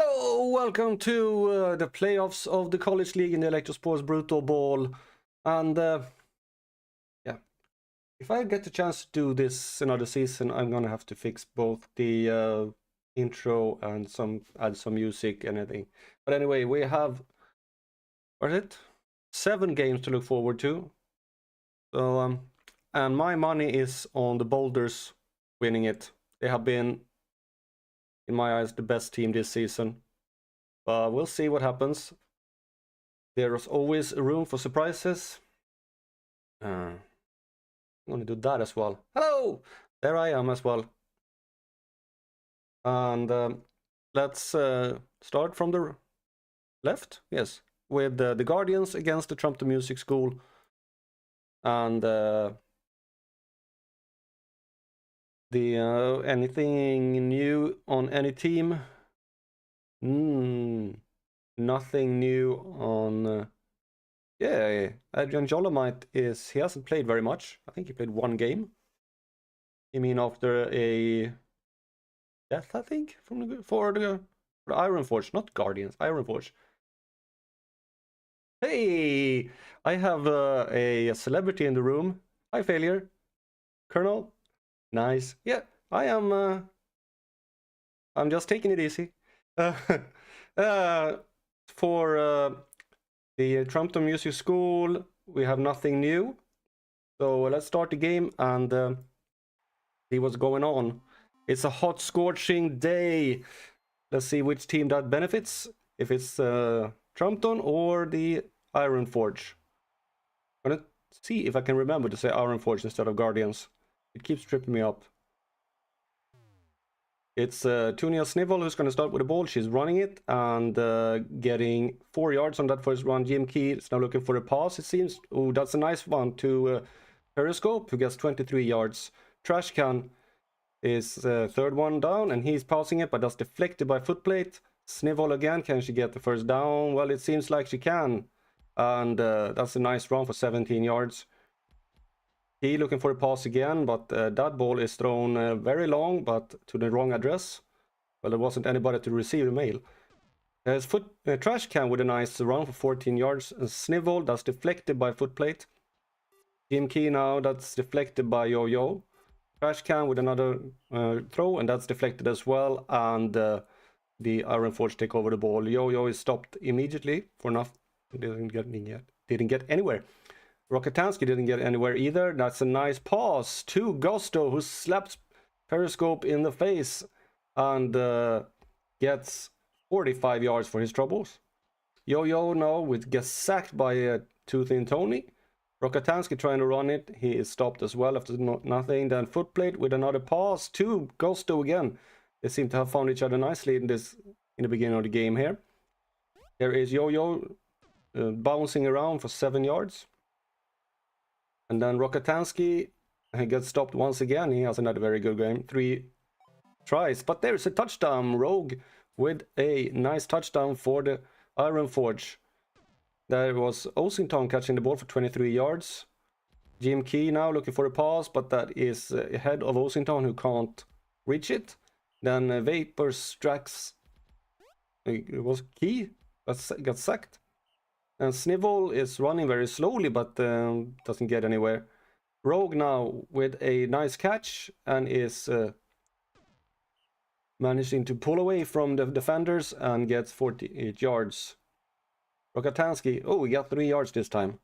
Hello, welcome to the playoffs of the College League in the Electrosports Brutalball. And yeah, if I get the chance to do this another season, I'm gonna have to fix both the intro and add some music and anything. But anyway, we have, what is it? 7 games to look forward to. So and my money is on the Boulders winning it. They have been, in my eyes, the best team this season. But we'll see what happens. There's always room for surprises. I'm gonna do that as well. Hello! There I am as well. And let's start from the left. Yes, with the Guardians against the Trump Music School. And anything new on any team? Nothing new on... yeah, Adrian Jolomite he hasn't played very much. I think he played 1 game. You mean after a death, I think, for the Ironforge, not Guardians, Ironforge. Hey, I have a celebrity in the room. Hi, Failure. Colonel. Nice. Yeah, I am. I'm just taking it easy. For the Trumpton Music School, we have nothing new. So let's start the game and see what's going on. It's a hot, scorching day. Let's see which team that benefits. If it's Trumpton or the Ironforge. I'm gonna see if I can remember to say Ironforge instead of Guardians. It keeps tripping me up. It's Tunia Snivel who's going to start with the ball. She's running it and getting 4 yards on that first run. Jim Key is now looking for a pass, it seems. Oh, that's a nice one to Periscope, who gets 23 yards. Trash Can is third one down, and he's passing it, but that's deflected by footplate. Snivel again, can she get the first down? Well, it seems like she can. And that's a nice run for 17 yards. He looking for a pass again, but that ball is thrown very long, but to the wrong address. Well, there wasn't anybody to receive the mail. His Trash Can with a nice run for 14 yards. And Snivel, that's deflected by footplate. Jim Key now, that's deflected by Yo-Yo. Trash Can with another throw, and that's deflected as well. And the Ironforge take over the ball. Yo-Yo is stopped immediately for nothing. Didn't get anywhere. Rokitansky didn't get anywhere either. That's a nice pass to Gusto, who slaps Periscope in the face and gets 45 yards for his troubles. Yo-Yo now gets sacked by Toothy and Tony. Rokitansky trying to run it. He is stopped as well after nothing. Then Footplate with another pass to Gusto again. They seem to have found each other nicely in the beginning of the game here. There is Yo-Yo bouncing around for 7 yards. And then Rokitansky gets stopped once again. He has another very good game. 3 tries. But there's a touchdown. Rogue with a nice touchdown for the Ironforge. There was Osington catching the ball for 23 yards. Jim Key now looking for a pass, but that is ahead of Osington, who can't reach it. Then Vapor Strax. It was Key that got sacked. And Snivel is running very slowly, but doesn't get anywhere. Rogue now with a nice catch and is managing to pull away from the defenders and gets 48 yards. Rokitansky, oh, he got 3 yards this time.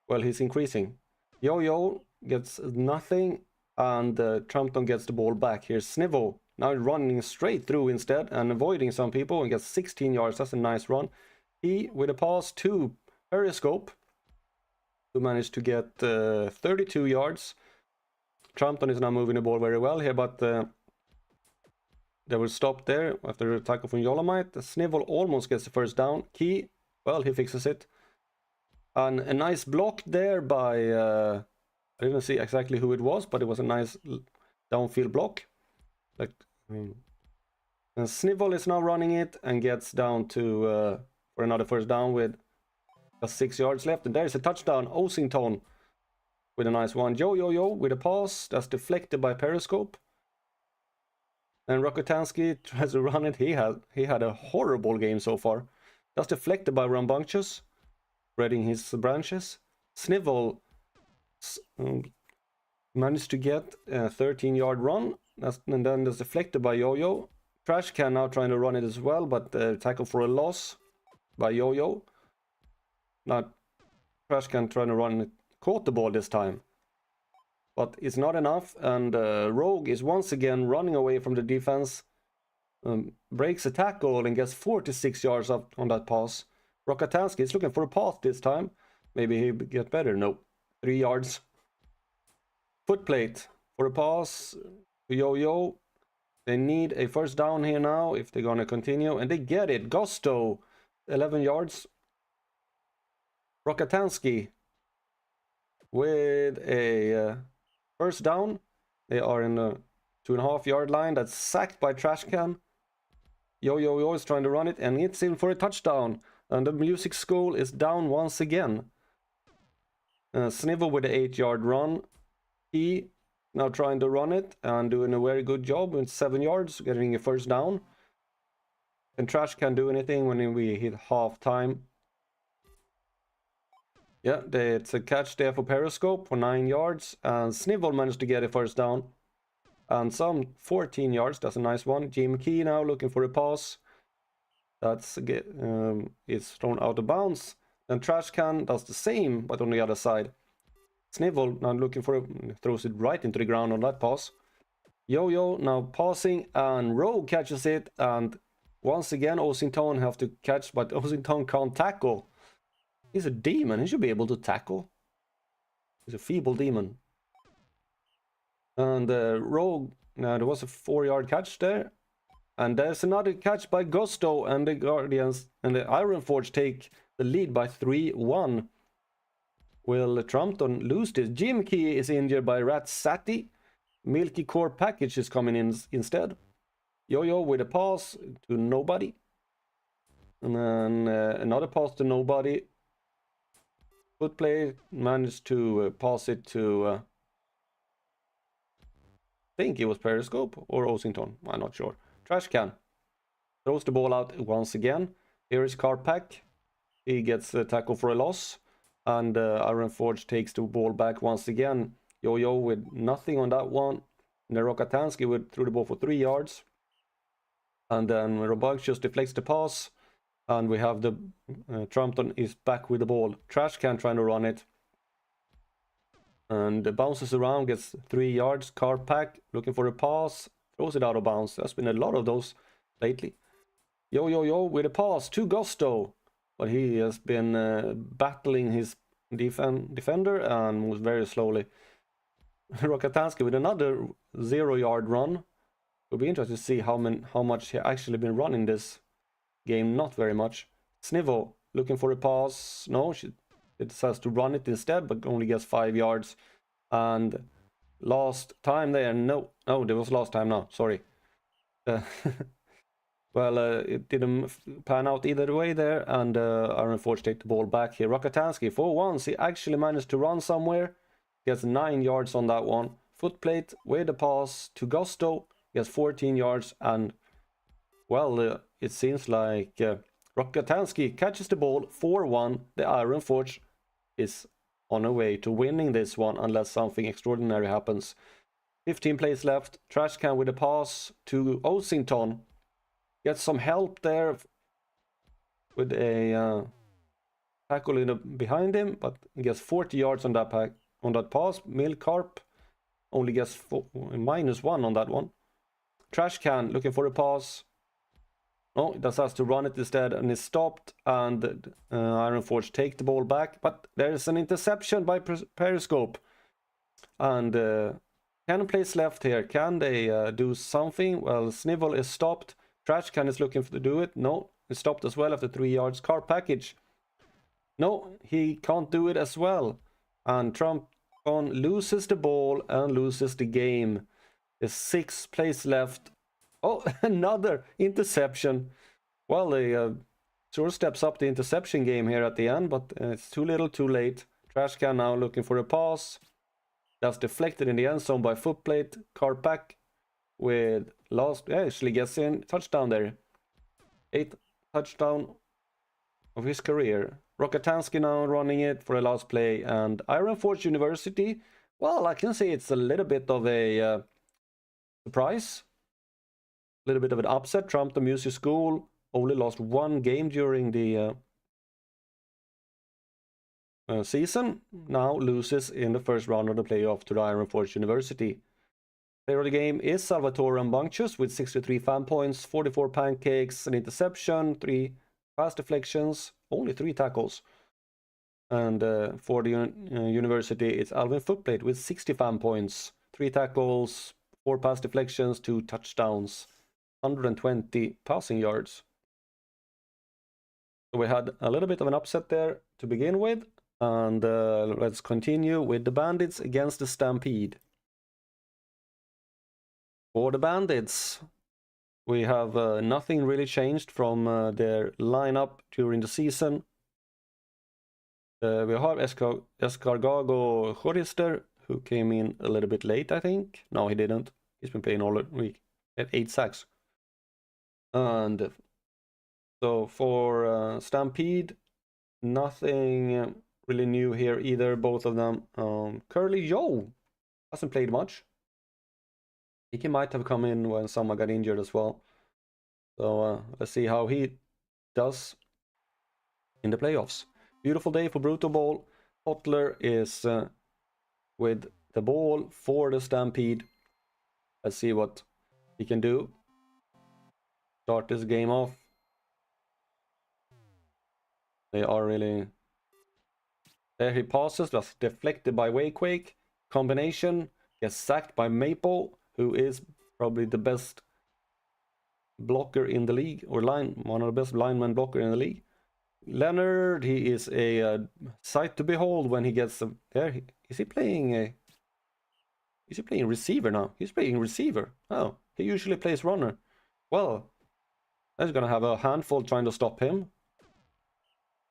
Well, he's increasing. Yo-Yo gets nothing, and Trumpton gets the ball back. Here's Snivel, now running straight through instead and avoiding some people and gets 16 yards. That's a nice run. He with a pass to Periscope, who managed to get 32 yards. Trumpton is now moving the ball very well here, but they will stop there after the tackle from Jolomite. Snivel almost gets the first down. Key, well, he fixes it. And a nice block there by, I didn't see exactly who it was, but it was a nice downfield block. And Snivel is now running it and gets down to... for another first down with just 6 yards left. And there's a touchdown. Osington with a nice one. Yo-Yo with a pass. That's deflected by Periscope. And Rokotansky tries to run it. He had a horrible game so far. Just deflected by Rambunctious, spreading his branches. Snivel managed to get a 13-yard run, and then there's deflected by Yo-Yo. Trash Can now trying to run it as well, but tackle for a loss by Yo-Yo. Now Trash Can trying to run it, caught the ball this time, but it's not enough, and Rogue is once again running away from the defense. Breaks a tackle and gets 46 yards up on that pass. Rokotansky is looking for a pass this time. Maybe he'll get better. No, 3 yards. Footplate for a pass to Yo-Yo. They need a first down here now if they're going to continue, and they get it. Gusto, 11 yards. Rokotansky with a first down. They are in the 2.5-yard line. That's sacked by Trash Can. Yo-Yo is trying to run it, and it's in for a touchdown. And the Music School is down once again. Snivel with an 8-yard run. He now trying to run it and doing a very good job with 7 yards, getting a first down. And Trash Can do anything when we hit half time. Yeah, it's a catch there for Periscope for 9 yards. And Snivel managed to get a first down. And some 14 yards, that's a nice one. Jim Key now looking for a pass. That's it's thrown out of bounds. And Trash Can does the same, but on the other side. Snivel now looking for throws it right into the ground on that pass. Yo-Yo now passing, and Rogue catches it, and once again Osington have to catch, but Osington can't tackle. He's a demon, he should be able to tackle. He's a feeble demon. And Rogue, now there was a 4-yard catch there. And there's another catch by Gusto, and the Guardians and the Ironforge take the lead by 3-1. Will Trumpton lose this? Jim Key is injured by Rat Sati. Milky Core Package is coming in instead. Yo-Yo with a pass to nobody. And then another pass to nobody. Footplay managed to pass it to... I think it was Periscope or Osington. I'm not sure. Trash Can throws the ball out once again. Here is Carpack. He gets a tackle for a loss. And Ironforge takes the ball back once again. Yo-Yo with nothing on that one. And Rokotansky threw the ball for 3 yards. And then Rambunctious deflects the pass. And we have the Trumpton is back with the ball. Trash Can trying to run it. And bounces around, gets 3 yards. Carpack looking for a pass. Throws it out of bounds. There's been a lot of those lately. Yo-Yo with a pass to Gusto. But he has been battling his defender and moves very slowly. Rokotansky with another 0-yard run. It'll be interesting to see how much he actually been running this game. Not very much. Snivel looking for a pass. No, it decides to run it instead, but only gets 5 yards. And last time there, no, there was last time now. Sorry. Well, it didn't pan out either way there, and Ironforge take the ball back here. Rokotansky, for once, he actually managed to run somewhere. Gets 9 yards on that one. Footplate with a pass to Gusto. Gets 14 yards, and, well, it seems like Rokotansky catches the ball 4-1. The Ironforge is on a way to winning this one, unless something extraordinary happens. 15 plays left. Trash Can with a pass to Osington. Gets some help there with a tackle behind him, but he gets 40 yards on that pass. Milcarp only gets -1 on that one. Trash Can looking for a pass. No, it just has to run it instead, and it's stopped. And Ironforge take the ball back, but there is an interception by Periscope. And 10 plays left here. Can they do something? Well, Snivel is stopped. Trash Can is looking to do it. No, it's stopped as well after 3 yards. Car Package. No, he can't do it as well. And Trumpton loses the ball and loses the game. There's 6 plays left. Oh, another interception. Well, they sort of steps up the interception game here at the end, but it's too little, too late. Trash Can now looking for a pass. That's deflected in the end zone by Footplate. Carpack with actually gets in touchdown there. 8th touchdown of his career. Rokatansky now running it for the last play, and Ironforge University, well, I can say it's a little bit of a surprise. A little bit of an upset. Trump, the music school, only lost one game during the season. Now loses in the first round of the playoff to the Ironforge University. Player of the game is Salvatore Rambunctious with 63 fan points, 44 pancakes, an interception, 3 pass deflections, only 3 tackles. And for the university, it's Alvin Footplate with 60 fan points, 3 tackles, 4 pass deflections, 2 touchdowns, 120 passing yards. So we had a little bit of an upset there to begin with. And let's continue with the Bandits against the Stampede. For the Bandits, we have nothing really changed from their lineup during the season. We have Escargago Chorister, who came in a little bit late, I think. No, he didn't. He's been playing all week. He had 8 sacks. And so for Stampede, nothing really new here either, both of them. Curly Joe hasn't played much. I think he might have come in when someone got injured as well. So let's see how he does in the playoffs. Beautiful day for Brutalball. Hotler is with the ball for the Stampede. Let's see what he can do. Start this game off. They are really... There he passes, that's deflected by Wakequake. Combination, gets sacked by Maple, who is probably the best blocker in the league, or one of the best lineman blocker in the league. Leonard, he is a sight to behold when he gets there. Is he playing receiver now? He's playing receiver. Oh, he usually plays runner. Well, that's gonna have a handful trying to stop him.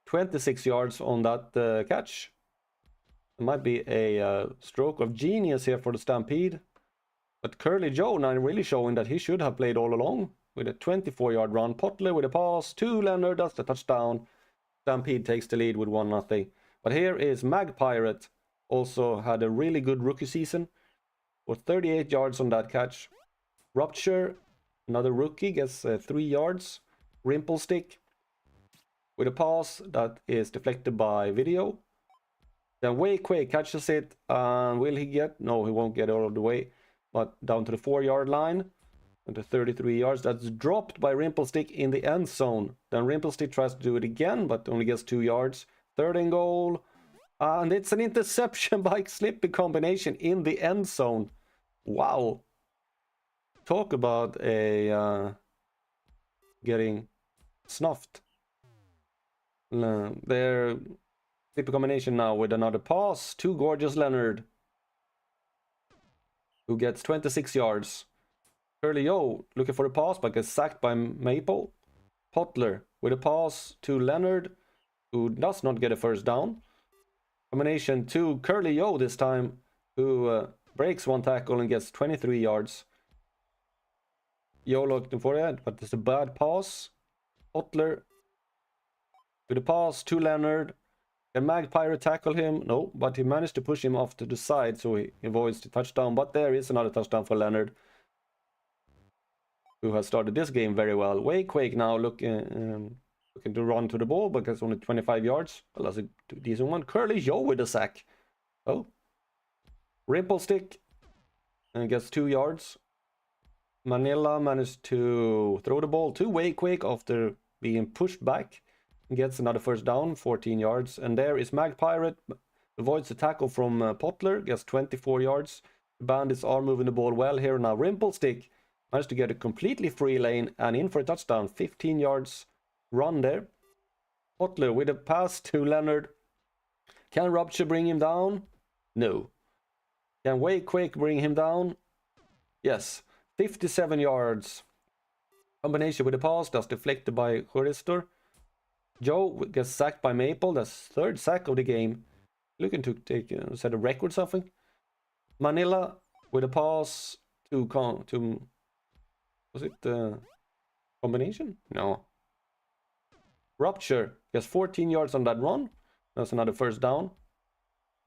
26 yards on that catch. It might be a stroke of genius here for the Stampede. But Curly Joe now really showing that he should have played all along with a 24-yard run. Potler with a pass to Leonard. That's the touchdown. Stampede takes the lead with 1-0. But here is Mag Pirate. Also had a really good rookie season. For 38 yards on that catch. Rupture, another rookie, gets 3 yards. Rimplestick with a pass that is deflected by Video. Then Wakequake catches it. Will he get? No, he won't get all of the way. But down to the 4-yard line. And to 33 yards. That's dropped by Rimplestick in the end zone. Then Rimplestick tries to do it again, but only gets 2 yards. 3rd and goal. And it's an interception by Slippy combination in the end zone. Wow. Talk about a getting snuffed. They're Slippy combination now with another pass to Gorgeous Leonard, who gets 26 yards. Curly O looking for a pass but gets sacked by Maple. Potler with a pass to Leonard, who does not get a first down. Combination to Curly O this time, who breaks 1 tackle and gets 23 yards. Yo looking for it, but it's a bad pass. Potler with a pass to Leonard. Can Magpire tackle him? No, but he managed to push him off to the side, so he avoids the touchdown. But there is another touchdown for Leonard, who has started this game very well. Wakequake now looking to run to the ball, but it's only 25 yards. Well, that's a decent one. Curly Joe with a sack. Oh. Rimplestick and gets 2 yards. Manila managed to throw the ball to Wakequake after being pushed back. Gets another first down, 14 yards. And there is Magpirate. Avoids the tackle from Potler. Gets 24 yards. The Bandits are moving the ball well here. Now Rimplestick managed to get a completely free lane and in for a touchdown. 15 yards run there. Potler with a pass to Leonard. Can Rupture bring him down? No. Can Wakequake bring him down? Yes. 57 yards. Combination with a pass that's deflected by Chorister. Joe gets sacked by Maple. That's 3rd sack of the game. Looking to take set a record something. Manila with a pass to Was it combination? No. Rupture gets 14 yards on that run. That's another first down.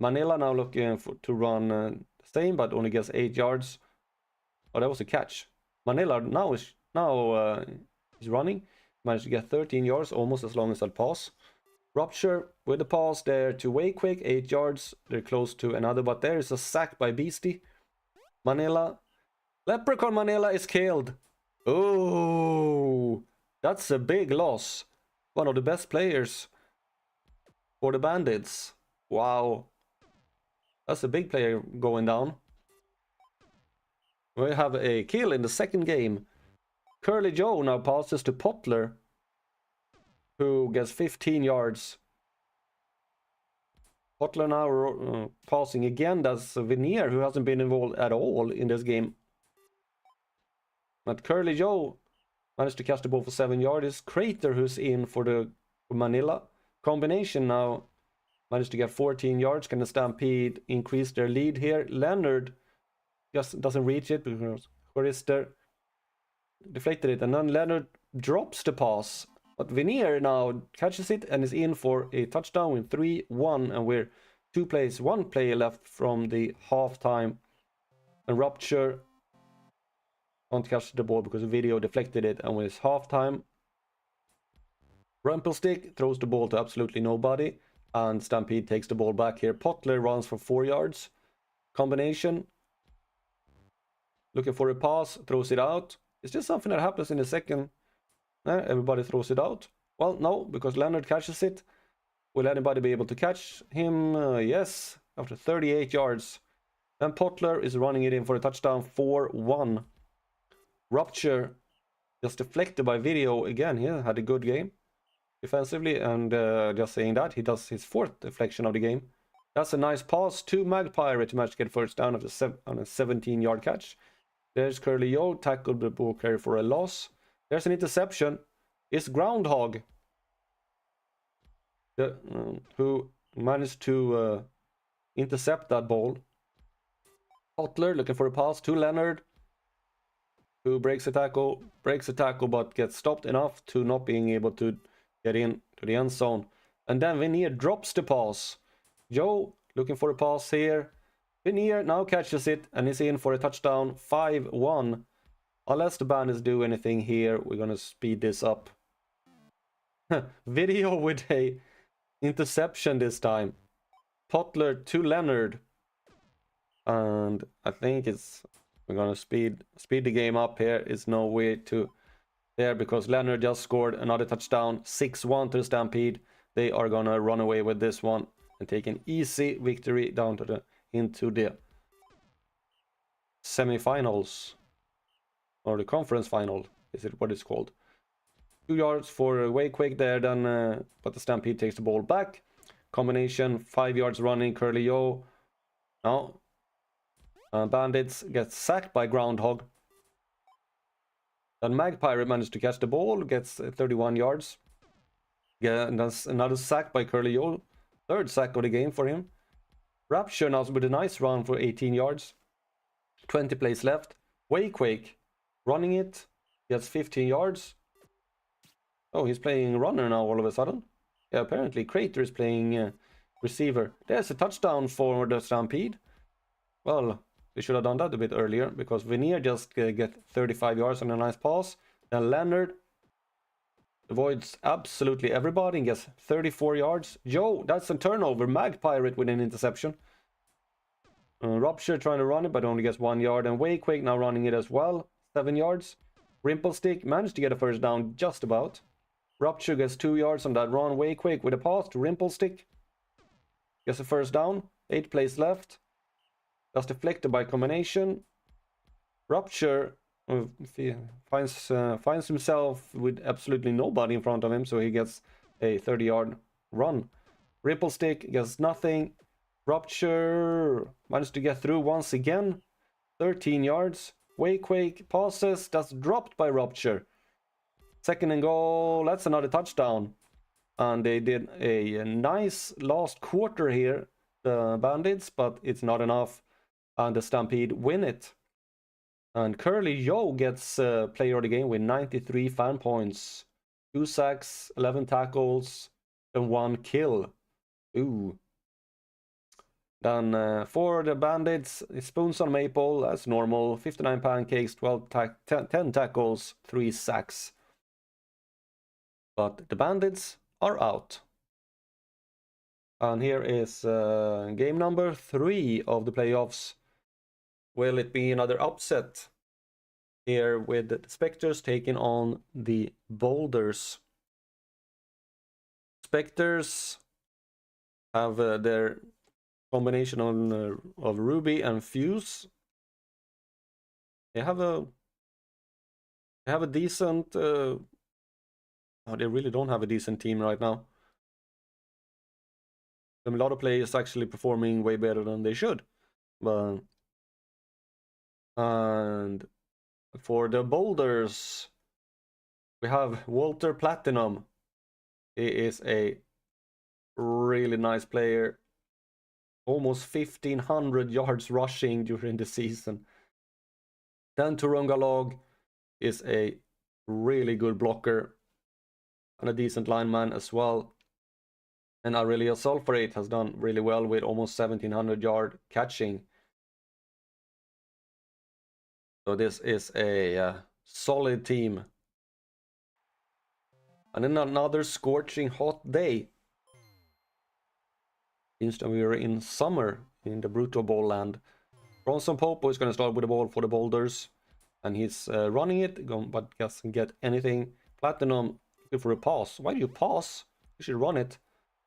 Manila now looking to run the same, but only gets 8 yards. Oh, that was a catch. Manila now is running. Managed to get 13 yards, almost as long as that pass. Rupture with the pass there to Way Quick, 8 yards. They're close to another, but there is a sack by Beastie. Manila. Leprechaun Manila is killed. Oh, that's a big loss. One of the best players for the Bandits. Wow. That's a big player going down. We have a kill in the second game. Curly Joe now passes to Potler, who gets 15 yards. Potler now passing again. That's Veneer, who hasn't been involved at all in this game. But Curly Joe managed to catch the ball for 7 yards. It's Crater who's in for Manila. Combination now managed to get 14 yards. Can the Stampede increase their lead here? Leonard just doesn't reach it because Chorister deflected it, and then Leonard drops the pass. But Veneer now catches it and is in for a touchdown with 3-1, and we're one play left from the halftime. And Rupture won't catch the ball because the video deflected it, and with halftime, Rumpelstick throws the ball to absolutely nobody, and Stampede takes the ball back here. Potler runs for 4 yards. Combination. Looking for a pass, throws it out. Is this something that happens in the second? Everybody throws it out. Well, no, because Leonard catches it. Will anybody be able to catch him? Yes, after 38 yards. And Potler is running it in for a touchdown, 4-1. Rupture just deflected by video again. He had a good game defensively, and just saying that, he does his 4th deflection of the game. That's a nice pass to Magpirate to manage to get first down after on a 17-yard catch. There's Curly Yo, tackled the ball carrier for a loss. There's an interception. It's Groundhog, who managed to intercept that ball. Potler looking for a pass to Leonard, who breaks a tackle, but gets stopped enough to not being able to get in to the end zone. And then Veneer drops the pass. Joe looking for a pass here. Veneer now catches it and is in for a touchdown, 5-1. Unless the Bandits do anything here, we're gonna speed this up. Video with a interception this time. Potler to Leonard. And I think we're gonna speed the game up here. It's no way to there because Leonard just scored another touchdown, 6-1 to the Stampede. They are gonna run away with this one and take an easy victory down to into the semifinals, or the conference final, is it what it's called. 2 yards for Way Quick there, then but the Stampede takes the ball back. Combination, 5 yards running, Curly Yo. Now Bandits get sacked by Groundhog. Then Magpirate managed to catch the ball, gets 31 yards. Yeah, and that's another sack by Curly Yo. 3rd sack of the game for him. Rapture now with a nice run for 18 yards. 20 plays left. Way Quick running it. Gets 15 yards. Oh, he's playing runner now all of a sudden. Yeah, apparently Crater is playing receiver. There's a touchdown for the Stampede. Well, they should have done that a bit earlier because Veneer just get 35 yards on a nice pass. Then Leonard avoids absolutely everybody and gets 34 yards. Joe, that's a turnover. Magpirate with an interception. Rupture trying to run it, but only gets 1 yard. And Way Quick now running it as well. 7 yards. Rimplestick managed to get a first down just about. Rupture gets 2 yards on that run. Way Quick with a pass to Rimplestick. Gets a first down. 8 plays left. That's deflected by combination. Rupture finds himself with absolutely nobody in front of him, so he gets a 30-yard run. Rimplestick gets nothing. Rupture managed to get through once again. 13 yards. Way Quick passes. That's dropped by Rupture. 2nd and goal. That's another touchdown. And they did a nice last quarter here, the Bandits, but it's not enough. And the Stampede win it. And Curly Joe gets player of the game with 93 fan points. 2 sacks, 11 tackles, and 1 kill. Ooh. Then for the Bandits, Spoons on Maple, as normal. 59 pancakes, 10 tackles, 3 sacks. But the Bandits are out. And here is game number 3 of the playoffs. Will it be another upset? Here with the Spectres taking on the Boulders. Spectres have their combination of Ruby and Fuse. They have a decent. Oh, they really don't have a decent team right now. A lot of players actually performing way better than they should. But and for the Boulders, we have Walter Platinum. He is a really nice player. Almost 1,500 yards rushing during the season. Then Turungalog is a really good blocker and a decent lineman as well. And Aurelia Sulfurate has done really well with almost 1,700 yard catching. So this is a solid team. And then another scorching hot day. Seems that we are in summer in the Brutalball land. Bronson Popo is going to start with the ball for the Boulders. And he's running it, but doesn't get anything. Platinum looking for a pass. Why do you pass? You should run it.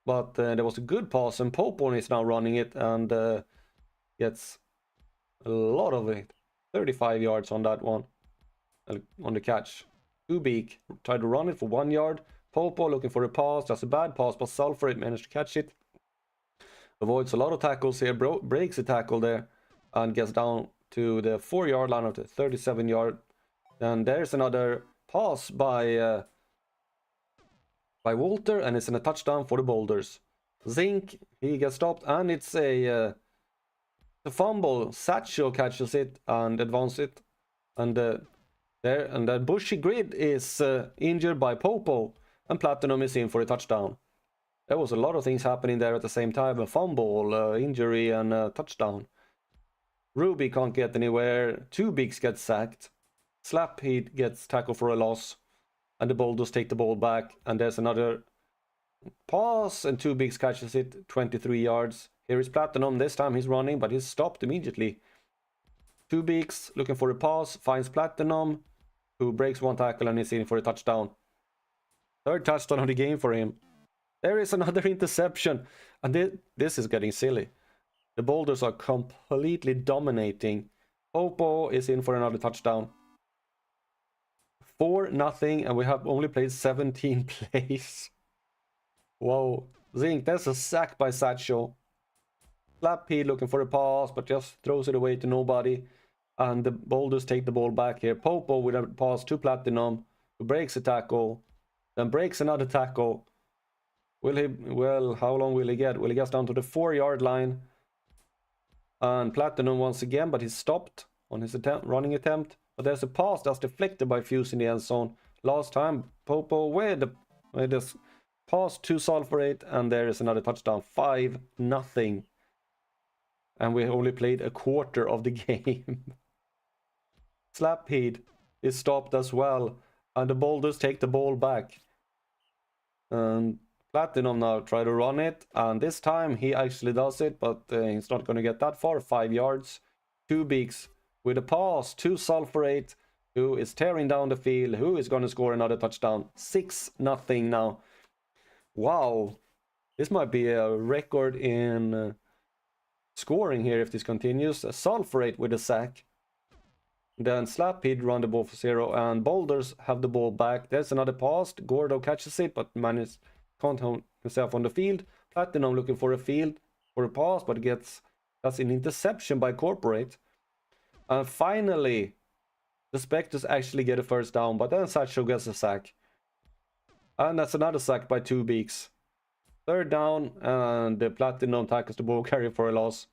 But there was a good pass, and Popo is now running it and gets a lot of it. 35 yards on that one, on the catch. Ubik tried to run it for 1 yard. Popo looking for a pass. That's a bad pass, but Sulfurate managed to catch it. Avoids a lot of tackles here, breaks a tackle there, and gets down to the 4-yard line of the 37-yard. And there's another pass by Walter, and it's in a touchdown for the Boulders. Zinc, he gets stopped, and it's a fumble. Satchel catches it and advances it, and the Bushy Grid is injured by Popo, and Platinum is in for a touchdown. There was a lot of things happening there at the same time: a fumble, injury, and a touchdown. Ruby can't get anywhere. Two Bigs get sacked. Slapheat gets tackled for a loss. And the Boulders take the ball back. And there's another pass. And Two Bigs catches it 23 yards. Here is Platinum. This time he's running, but he's stopped immediately. Two Bigs looking for a pass. Finds Platinum, who breaks one tackle and is in for a touchdown. Third touchdown of the game for him. There is another interception. And this is getting silly. The Boulders are completely dominating. Popo is in for another touchdown. 4-0, and we have only played 17 plays. Whoa. Zinc, that's a sack by Satchel. Slapheat looking for a pass, but just throws it away to nobody. And the Boulders take the ball back here. Popo with a pass to Platinum, who breaks a tackle, then breaks another tackle. How long will he get? Will he get down to the 4-yard line? And Platinum once again, but he's stopped on his running attempt. But there's a pass that's deflected by Fuse in the end zone. Last time, Popo with this pass to Sulfurate, and there is another touchdown. 5-0. And we only played a quarter of the game. Slapheat is stopped as well, and the Boulders take the ball back. And Platinum now try to run it, and this time he actually does it, but he's not going to get that far. 5 yards. Two Bigs with a pass to Sulfurate, who is tearing down the field, who is going to score another touchdown. 6-0 now. Wow. This might be a record in scoring here if this continues. Sulfurate with a sack. Then Slapheat run the ball for 0, and Boulders have the ball back. There's another pass. Gordo catches it, but can't hold himself on the field. Platinum looking for a pass, but that's an interception by Corporate. And finally, the Spectres actually get a first down, but then Satchel gets a sack. And that's another sack by Two Beaks. Third down, and the Platinum tackles the ball carrier for a loss.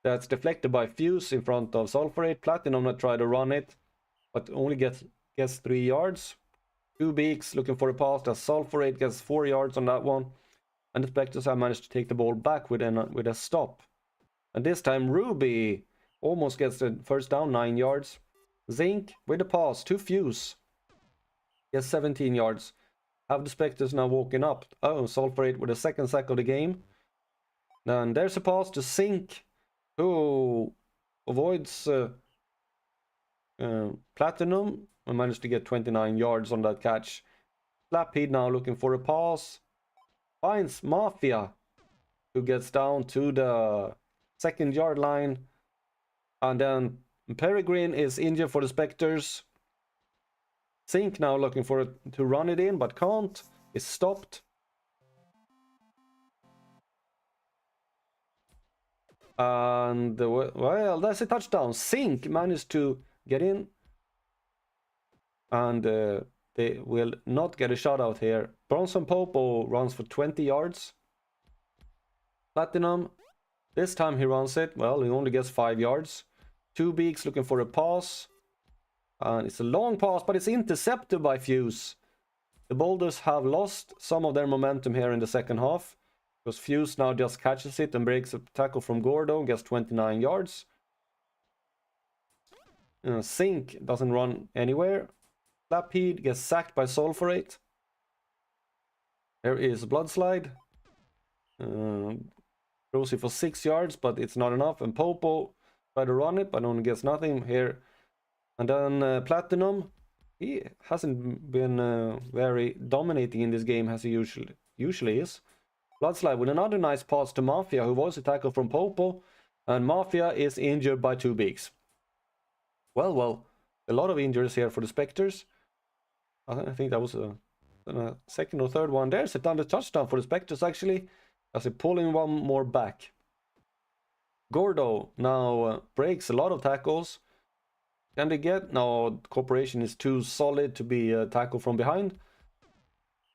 That's deflected by Fuse in front of Sulfurate. Platinum not try to run it, but only gets 3 yards. 2 Beaks looking for a pass. The Sulfurate gets 4 yards on that one. And the Spectres have managed to take the ball back with a stop. And this time Ruby almost gets the first down, 9 yards. Zinc with the pass to Fuse. Gets 17 yards. Have the Spectres now walking up. Oh, Sulfurate with the second sack of the game. And there's a pass to Zinc, who avoids Platinum and managed to get 29 yards on that catch. Slapheed now looking for a pass. Finds Mafia, who gets down to the second yard line. And then Peregrine is injured for the Spectres. Zinc now looking for it to run it in, but can't. Is stopped. And, well, that's a touchdown. Zinc managed to get in. And they will not get a shutout here. Bronson Popo runs for 20 yards. Platinum, this time he runs it. Well, he only gets 5 yards. 2 Beaks looking for a pass. And it's a long pass, but it's intercepted by Fuse. The Boulders have lost some of their momentum here in the second half. Because Fuse now just catches it and breaks a tackle from Gordo, gets 29 yards. Zinc doesn't run anywhere. Slapheed gets sacked by Sulfurate. There is Bloodslide. Throws it for 6 yards, but it's not enough. And Popo try to run it, but only gets nothing here. And then Platinum, he hasn't been very dominating in this game as he usually is. Bloodslide with another nice pass to Mafia, who was a tackle from Popo. And Mafia is injured by 2 Beaks. Well, a lot of injuries here for the Spectres. I think that was a second or third one. There's another touchdown for the Spectres, actually, as they're pulling one more back. Gordo now breaks a lot of tackles. Can they get? No, Corporation is too solid to be tackled from behind.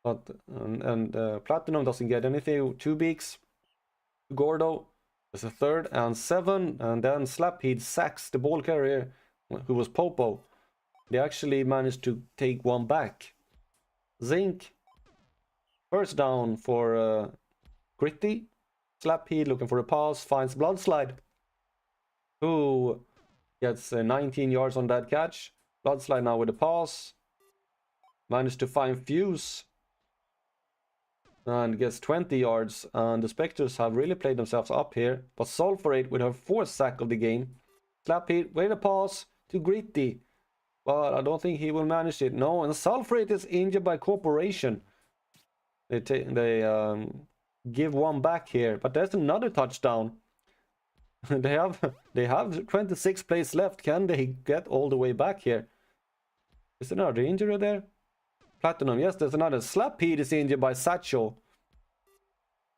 But Platinum doesn't get anything. 2 Beaks. Gordo. There's a 3rd and 7. And then Slapheed sacks the ball carrier, who was Popo. They actually managed to take one back. Zinc. First down for Gritty. Slapheed looking for a pass. Finds Bloodslide, who gets 19 yards on that catch. Bloodslide now with a pass. Managed to find Fuse. And gets 20 yards. And the Spectres have really played themselves up here. But Sulfurate with her 4th sack of the game. Slapheed with a pass to Gritty. But I don't think he will manage it. No, and Sulfurate is injured by Corporation. They give one back here. But there's another touchdown. they have 26 plays left. Can they get all the way back here? Is there another injury there? Platinum, yes, there's another. Slapheed is injured by Satchel.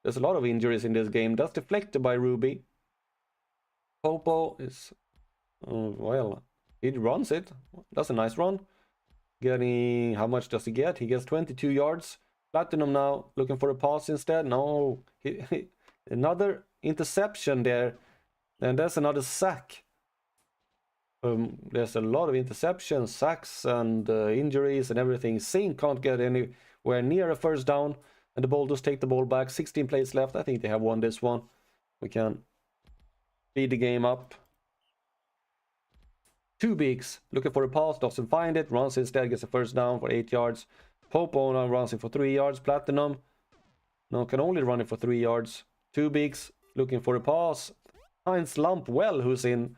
There's a lot of injuries in this game. That's deflected by Ruby. Popo is... well, he runs it. That's a nice run. Getting... How much does he get? He gets 22 yards. Platinum now looking for a pass instead. No. Another interception there. And there's another sack. There's a lot of interceptions, sacks, and injuries and everything. Zinc can't get anywhere near a first down. And the Boulders take the ball back. 16 plays left. I think they have won this one. We can speed the game up. 2 Beaks looking for a pass. Doesn't find it. Runs instead. Gets a first down for 8 yards. Popo now runs it for 3 yards. Platinum no, can only run it for 3 yards. 2 Beaks looking for a pass. Finds Lumpwell, who's in.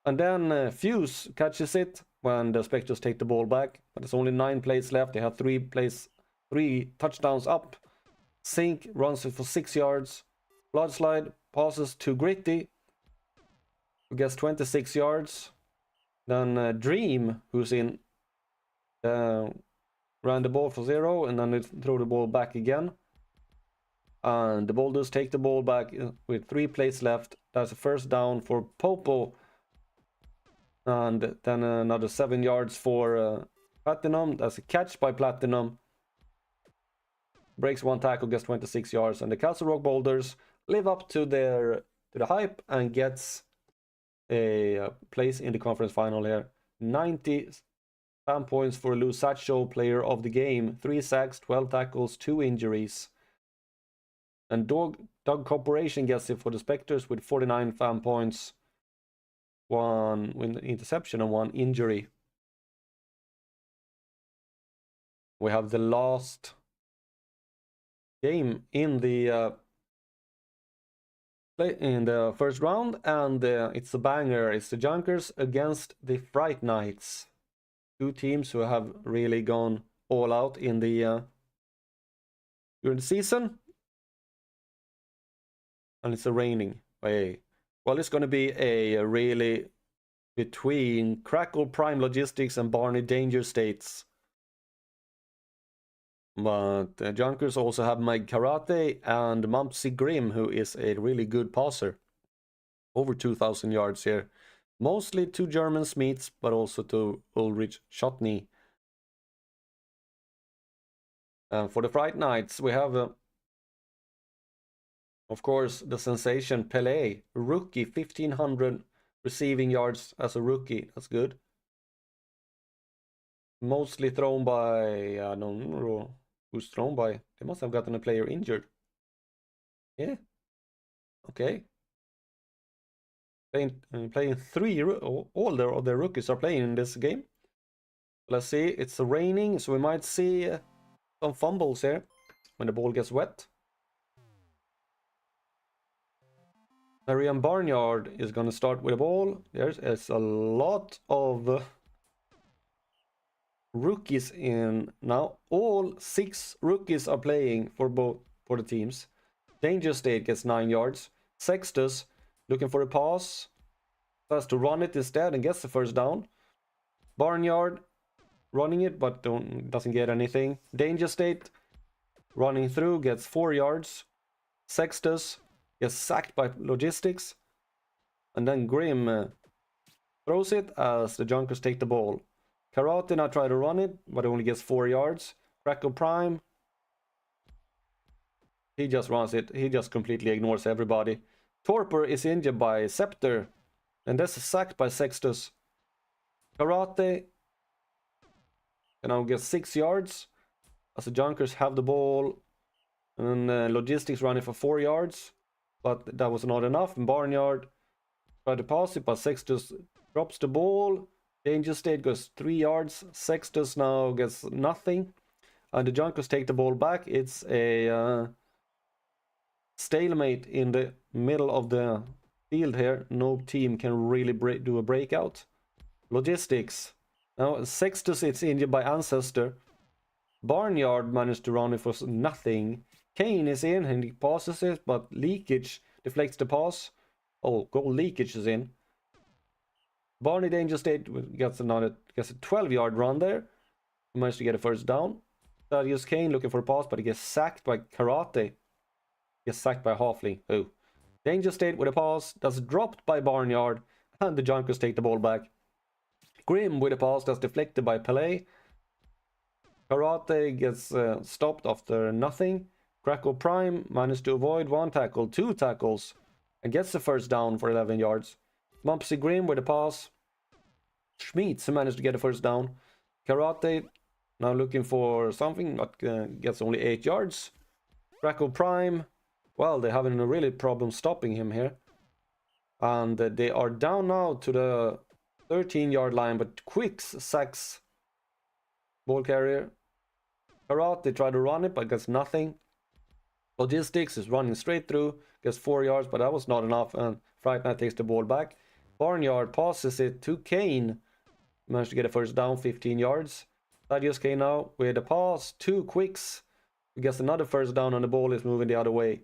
And then Fuse catches it when the Spectres take the ball back. But there's only 9 plays left. They have 3 touchdowns up. Zinc runs it for 6 yards. Bloodslide passes to Gritty, who gets 26 yards. Then Dream, who's in, ran the ball for 0, and then they throw the ball back again. And the Boulders take the ball back with 3 plays left. That's a first down for Popo. And then another 7 yards for Platinum. That's a catch by Platinum. Breaks 1 tackle, gets 26 yards. And the Castle Rock Boulders live up to their to the hype and gets a place in the conference final here. 90 fan points for Lusacho, player of the game. 3 sacks, 12 tackles, 2 injuries. And Doug Corporation gets it for the Spectres with 49 fan points, 1 interception and 1 injury. We have the last game in the first round, and it's a banger. It's the Junkers against the Fright Knights. 2 teams who have really gone all out in the during the season. And it's raining. Well, it's going to be a really between Crackle Prime Logistics and Barney Danger States. But Junkers also have Mike Karate and Mumpsy Grim, who is a really good passer. Over 2,000 yards here. Mostly to German Smiths, but also to Ulrich Schotny. For the Fright Knights, we have, of course, the sensation Pelé, rookie, 1,500 receiving yards as a rookie. That's good. Mostly thrown by, I don't know who's thrown by. They must have gotten a player injured. Yeah. Okay. Playing 3, all of their rookies are playing in this game. Let's see, it's raining, so we might see some fumbles here when the ball gets wet. Marian Barnyard is going to start with the ball. There's a lot of rookies in now. All 6 rookies are playing for the teams. Danger State gets 9 yards. Sextus looking for a pass. Has to run it instead and gets the first down. Barnyard running it but doesn't get anything. Danger State running through gets 4 yards. Sextus gets sacked by Logistics. And then Grim throws it as the Junkers take the ball. Karate now try to run it, but only gets 4 yards. Crackle Prime, he just runs it. He just completely ignores everybody. Torpor is injured by Scepter, and that's sacked by Sextus. Karate can now get 6 yards as the Junkers have the ball. And Logistics running for 4 yards, but that was not enough. And Barnyard tried to pass it, but Sextus drops the ball. Danger State goes 3 yards. Sextus now gets nothing. And the Junkers take the ball back. It's a stalemate in the middle of the field here. No team can really do a breakout. Logistics. Now Sextus is injured by Ancestor. Barnyard managed to run it for nothing. Kane is in and he passes it, but Leakage deflects the pass. Oh, goal Leakage is in. Barney Danger State gets a 12-yard run there. He managed to get a first down. Thaddeus Kane looking for a pass, but he gets sacked by Karate. He gets sacked by Halfling. Oh. Danger State with a pass that's dropped by Barnyard, and the Junkers take the ball back. Grim with a pass that's deflected by Pelé. Karate gets stopped after nothing. Crackle Prime managed to avoid 1 tackle, 2 tackles, and gets the first down for 11 yards. Mumpsy Grim with a pass. Schmitz managed to get a first down. Karate now looking for something, but gets only 8 yards. Crackle Prime, well, they're having a really problem stopping him here. And they are down now to the 13-yard line, but Quicks sacks ball carrier. Karate tried to run it, but gets nothing. Logistics is running straight through, gets 4 yards, but that was not enough, and Fright Night takes the ball back. Barnyard passes it to Kane. Managed to get a first down, 15 yards. Thaddeus Kane now with a pass to Quicks. He gets another first down, and the ball is moving the other way.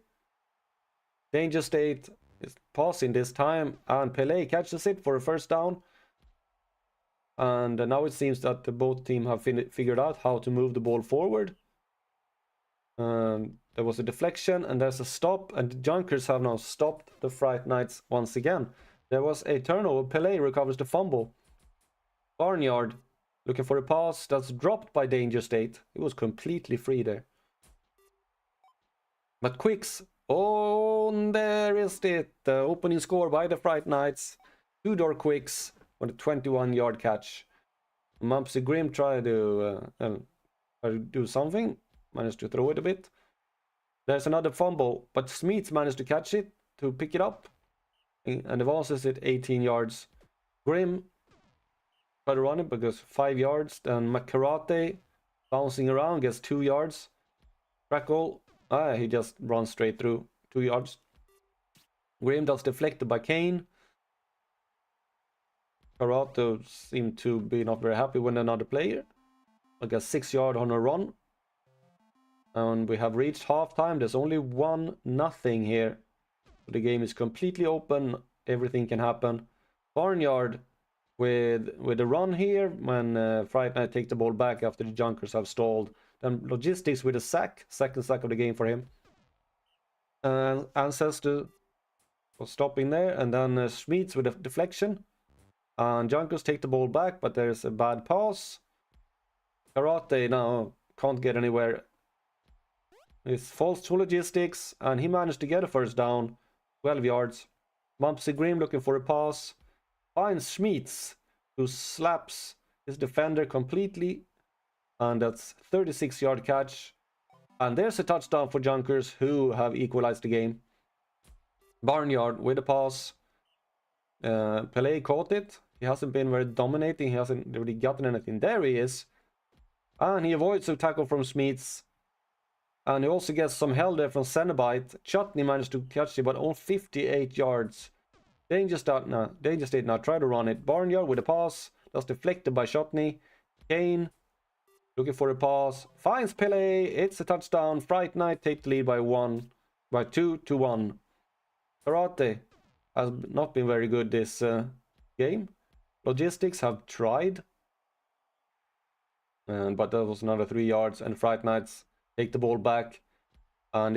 Danger State is passing this time, and Pelé catches it for a first down. And now it seems that the both teams have figured out how to move the ball forward. There was a deflection, and there's a stop, and the Junkers have now stopped the Fright Knights once again. There was a turnover. Pelé recovers the fumble. Barnyard looking for a pass that's dropped by Danger State. He was completely free there. But Quicks Oh, and there is it. The opening score by the Fright Knights. 2 door quicks on a 21-yard catch. Mumpsy Grim tried to do something. Managed to throw it a bit. There's another fumble, but Smeets managed to catch it, to pick it up. And advances it 18 yards. Grim tried to run it because 5 yards. Then Makarate bouncing around gets 2 yards. Crackle. He just runs straight through 2 yards. Grim does deflected by Kane. Karate seemed to be not very happy with another player. Like a 6 yard on a run. And we have reached halftime. There's only 1-0 here. The game is completely open. Everything can happen. Barnyard with a run here when Fright Night take the ball back after the Junkers have stalled. Then Logistics with a sack. Second sack of the game for him. Ancestor was stopping there. And then Schmeets with a deflection. And Junkers take the ball back, but there's a bad pass. Karate now can't get anywhere. It's false to Logistics, and he managed to get a first down. 12 yards. Mumpsy Grim looking for a pass. Finds Schmeets, who slaps his defender completely. And that's 36-yard catch. And there's a touchdown for Junkers, who have equalized the game. Barnyard with a pass. Pelé caught it. He hasn't been very dominating. He hasn't really gotten anything. There he is. And he avoids a tackle from Smeets. And he also gets some hell there from Cenobite. Chutney managed to catch it, but on 58 yards. Danger State now try to run it. Barnyard with a pass. That's deflected by Chutney. Kane looking for a pass. Finds Pelé. It's a touchdown. Fright Night take the lead by 2-1. Karate has not been very good this game. Logistics have tried. But that was another 3 yards. And Fright Nights take the ball back. And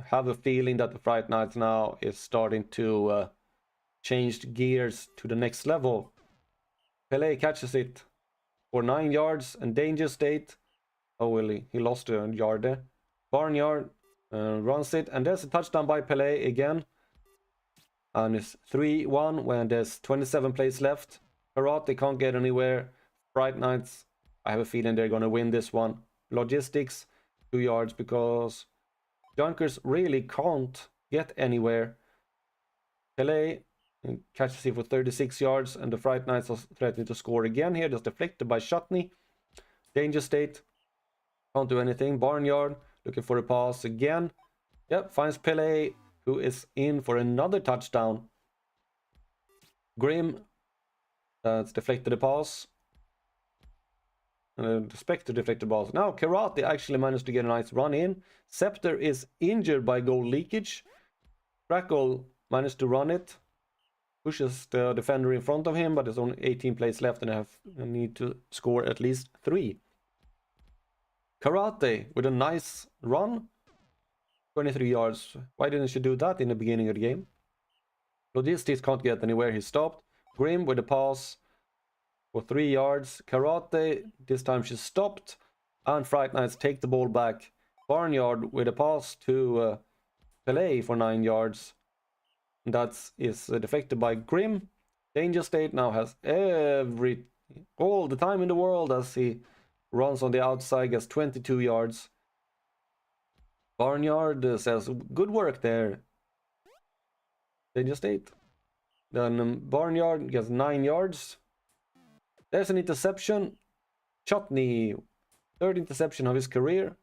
have a feeling that the Fright Nights now is starting to change gears to the next level. Pelé catches it for 9 yards. And Danger State. Oh, well, he lost a yard there. Barnyard runs it. And there's a touchdown by Pelé again. And it's 3-1 when there's 27 plays left. Karate can't get anywhere. Fright Nights, I have a feeling they're going to win this one. Logistics, 2 yards because Junkers really can't get anywhere. Pelé catches it for 36 yards and the Fright Nights are threatening to score again here. Just deflected by Chutney. Danger State, can't do anything. Barnyard looking for a pass again. Yep, finds Pelé, who is in for another touchdown. Grim, that's deflected the pass. The Spectre deflected the pass. Now Karate actually managed to get a nice run in. Scepter is injured by goal leakage. Crackle managed to run it. Pushes the defender in front of him, but there's only 18 plays left and I need to score at least 3. Karate with a nice run. 23 yards. Why didn't you do that in the beginning of the game? Logistics can't get anywhere. He stopped. Grim with a pass for 3 yards. Karate, this time she stopped. And Fright Nights take the ball back. Barnyard with a pass to Pelé for 9 yards. That is deflected by Grim. Danger State now has all the time in the world as he runs on the outside, gets 22 yards. Barnyard says, good work there. Danger State. Then Barnyard gets 9 yards. There's an interception. Chutney, third interception of his career.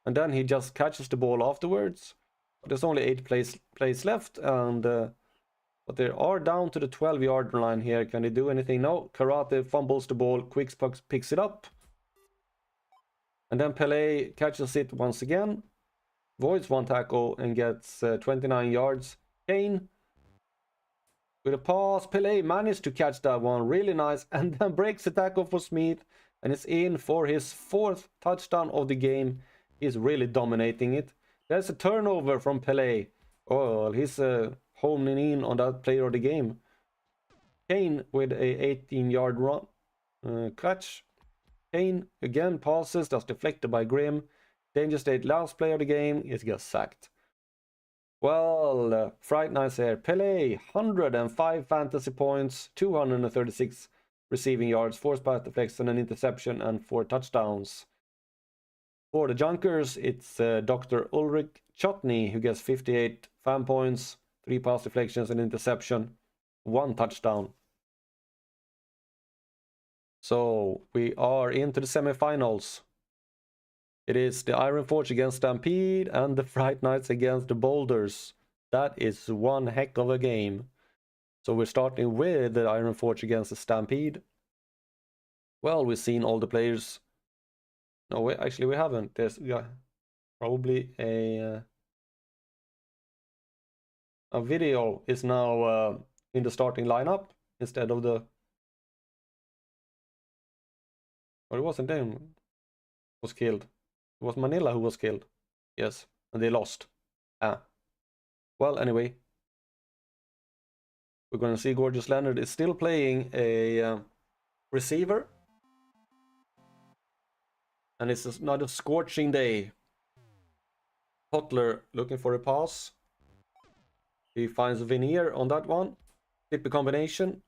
And then he just catches the ball afterwards. But there's only 8 plays left. And but they are down to the 12-yard line here. Can they do anything? No. Karate fumbles the ball. Quicks picks it up. And then Pelé catches it once again. Voids one tackle and gets 29 yards. Kane with a pass. Pelé managed to catch that one. Really nice. And then breaks the tackle for Smith. And is in for his 4th touchdown of the game. He's really dominating it. There's a turnover from Pelé. Oh, he's homing in on that player of the game. Kane with a 18-yard run. Catch. Kane again passes. That's deflected by Grim. Danger State last player of the game. He gets sacked. Well, Fright Nights here. Pele, 105 fantasy points, 236 receiving yards, 4 pass deflects and an interception, and 4 touchdowns. For the Junkers, it's Dr. Ulrich Chotny who gets 58 fan points, 3 pass deflections, an interception, 1 touchdown. So we are into the semifinals. It is the Iron Forge against Stampede and the Fright Nights against the Boulders. That is one heck of a game. So we're starting with the Iron Forge against the Stampede. Well, we've seen all the players. No, actually we haven't. There's probably a video is now in the starting lineup instead of the. Or it wasn't them was killed. It was Manila who was killed. Yes, and they lost. Well, anyway, we're gonna see Gorgeous Leonard is still playing a receiver, and it's another scorching day. Potler looking for a pass. He finds Veneer on that one. Tip combination.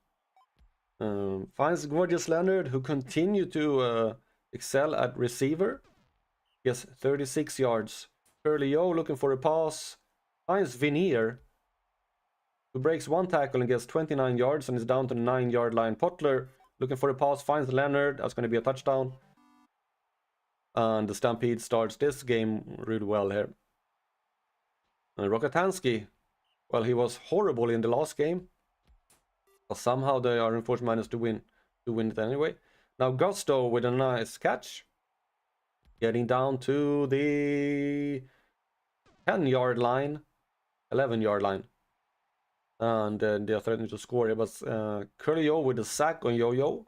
Finds Gorgeous Leonard, who continue to excel at receiver. Yes, 36 yards. Curly O looking for a pass. Finds Veneer, who breaks 1 tackle and gets 29 yards and is down to the 9-yard line. Potler looking for a pass, finds Leonard. That's going to be a touchdown. And the Stampede starts this game really well here. And Rokatansky, well, he was horrible in the last game. But somehow they are unfortunately managed to win it anyway. Now Gusto with a nice catch. Getting down to the 10-yard line. 11-yard line. And they are threatening to score. It was Curlio with a sack on Yo-Yo.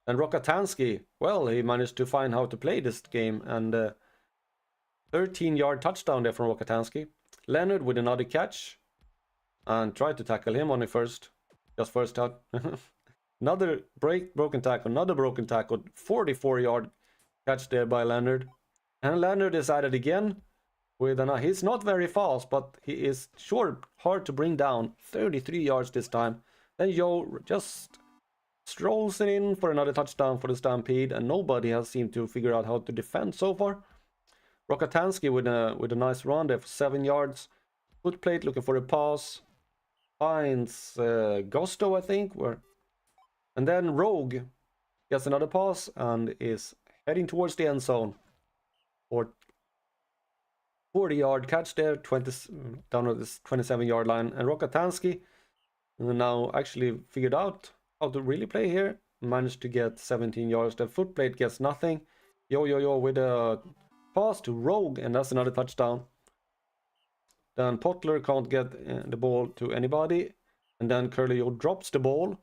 And Rokatansky, well, he managed to find how to play this game. And 13-yard touchdown there from Rokatansky. Leonard with another catch. And tried to tackle him on the first out. Another broken tackle, another broken tackle. 44-yard catch there by Leonard. And Leonard is at it again. He's not very fast, but he is hard to bring down. 33 yards this time. Then Yo just strolls it in for another touchdown for the Stampede, and nobody has seemed to figure out how to defend so far. Rokatansky with a nice run there for 7 yards. Foot plate looking for a pass. Finds Gusto, I think. And then Rogue gets another pass and is heading towards the end zone. For 40-yard catch there, down at this 27-yard line. And Rokatansky now actually figured out how to really play here. Managed to get 17 yards. The foot plate gets nothing. Yo with a pass to Rogue, and that's another touchdown. Then Potler can't get the ball to anybody. And then Curlio drops the ball.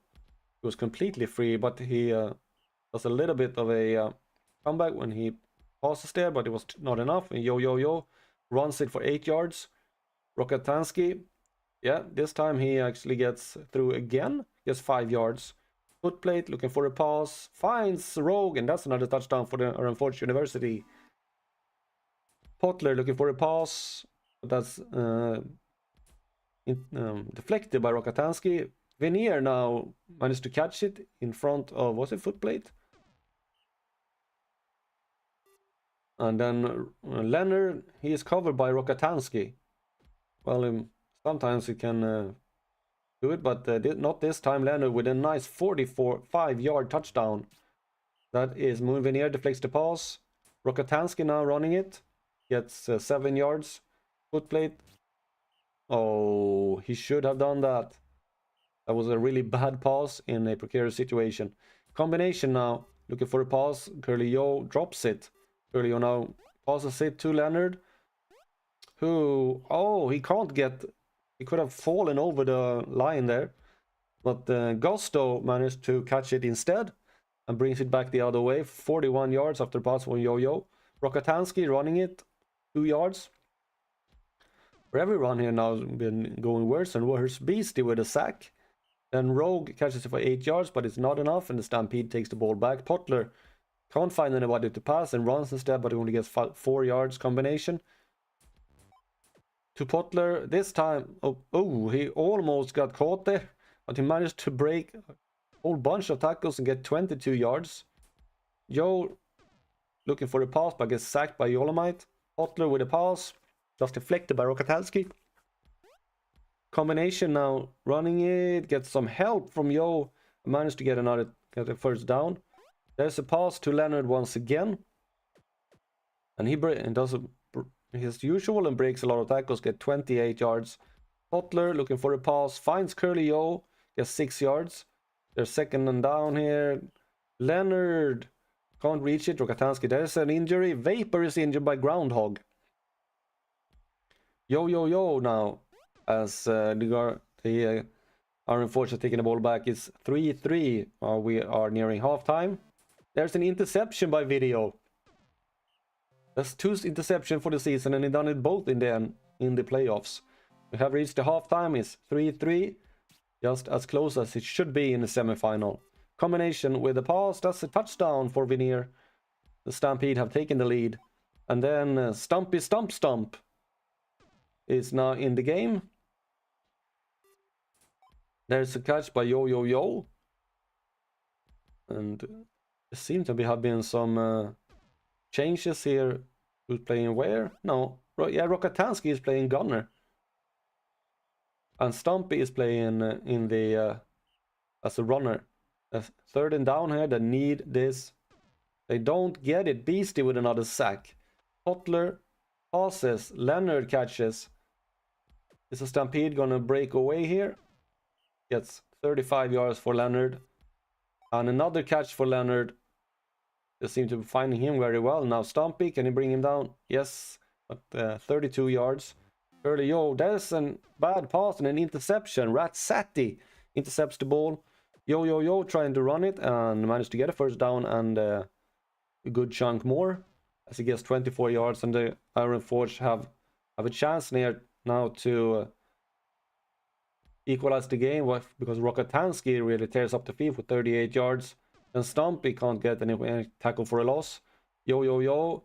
He was completely free, but he does a little bit of a comeback when he passes there, but it was not enough. And Yo runs it for 8 yards. Rokatansky, yeah, this time he actually gets through again. Gets 5 yards. Footplate looking for a pass. Finds Rogue, and that's another touchdown for the Ironforge University. Potler looking for a pass. That's deflected by Rokatansky. Veneer now managed to catch it in front of, was it footplate? And then Leonard, he is covered by Rokatansky. Well, sometimes he can do it, but not this time. Leonard with a nice 45-yard touchdown. That is Moon Veneer deflects the pass. Rokatansky now running it. Gets 7 yards. Footplate. Oh, he should have done that. That was a really bad pass in a precarious situation. Combination now. Looking for a pass. Curlio drops it. Curlio now passes it to Leonard. Who... Oh, he can't get... He could have fallen over the line there. But Gusto managed to catch it instead. And brings it back the other way. 41 yards after pass from Yo-Yo. Rokatansky running it. 2 yards. For every run here now has been going worse and worse. Beastie with a sack. Then Rogue catches it for 8 yards, but it's not enough, and the Stampede takes the ball back. Potler can't find anybody to pass and runs instead, but he only gets 4 yards combination. to Potler. This time, oh, he almost got caught there, but he managed to break a whole bunch of tackles and get 22 yards. Joe looking for a pass, but gets sacked by Yolomite. Potler with a pass, just deflected by Rokatalski. Combination now, running it, gets some help from Yo, managed to get a first down. There's a pass to Leonard once again, and he does his usual and breaks a lot of tackles, get 28 yards. Potler looking for a pass, finds Curly Yo, gets 6 yards. There's second and down here. Leonard can't reach it. Rokatanski, there's an injury. Vapor is injured by Groundhog. Yo now, as the Iron Forge are taking the ball back. It's 3-3. We are nearing halftime. There's an interception by Video. That's 2 interceptions for the season, and he done it both in the playoffs. We have reached the halftime. It's 3-3, just as close as it should be in the semifinal. Combination with the pass. That's a touchdown for Veneer. The Stampede have taken the lead, and then Stumpy Stump is now in the game. There's a catch by Yo, and there seems to have been some changes here. Who's playing where? No, yeah, Rokatanski is playing gunner, and Stumpy is playing in the as a runner. Third and down here. They need this. They don't get it. Beastie with another sack. Potler passes. Leonard catches. Is a Stampede gonna break away here? Gets 35 yards for Leonard. And another catch for Leonard. They seem to be finding him very well. Now Stumpy, can he bring him down? Yes, but 32 yards. Early, there's a bad pass and an interception. Ratsati intercepts the ball. Yo, trying to run it and managed to get a first down and a good chunk more. As he gets 24 yards, and the Iron Forge have a chance now to equalize the game because Rokatanski really tears up the field for 38 yards. And Stumpy can't get any tackle for a loss. Yo.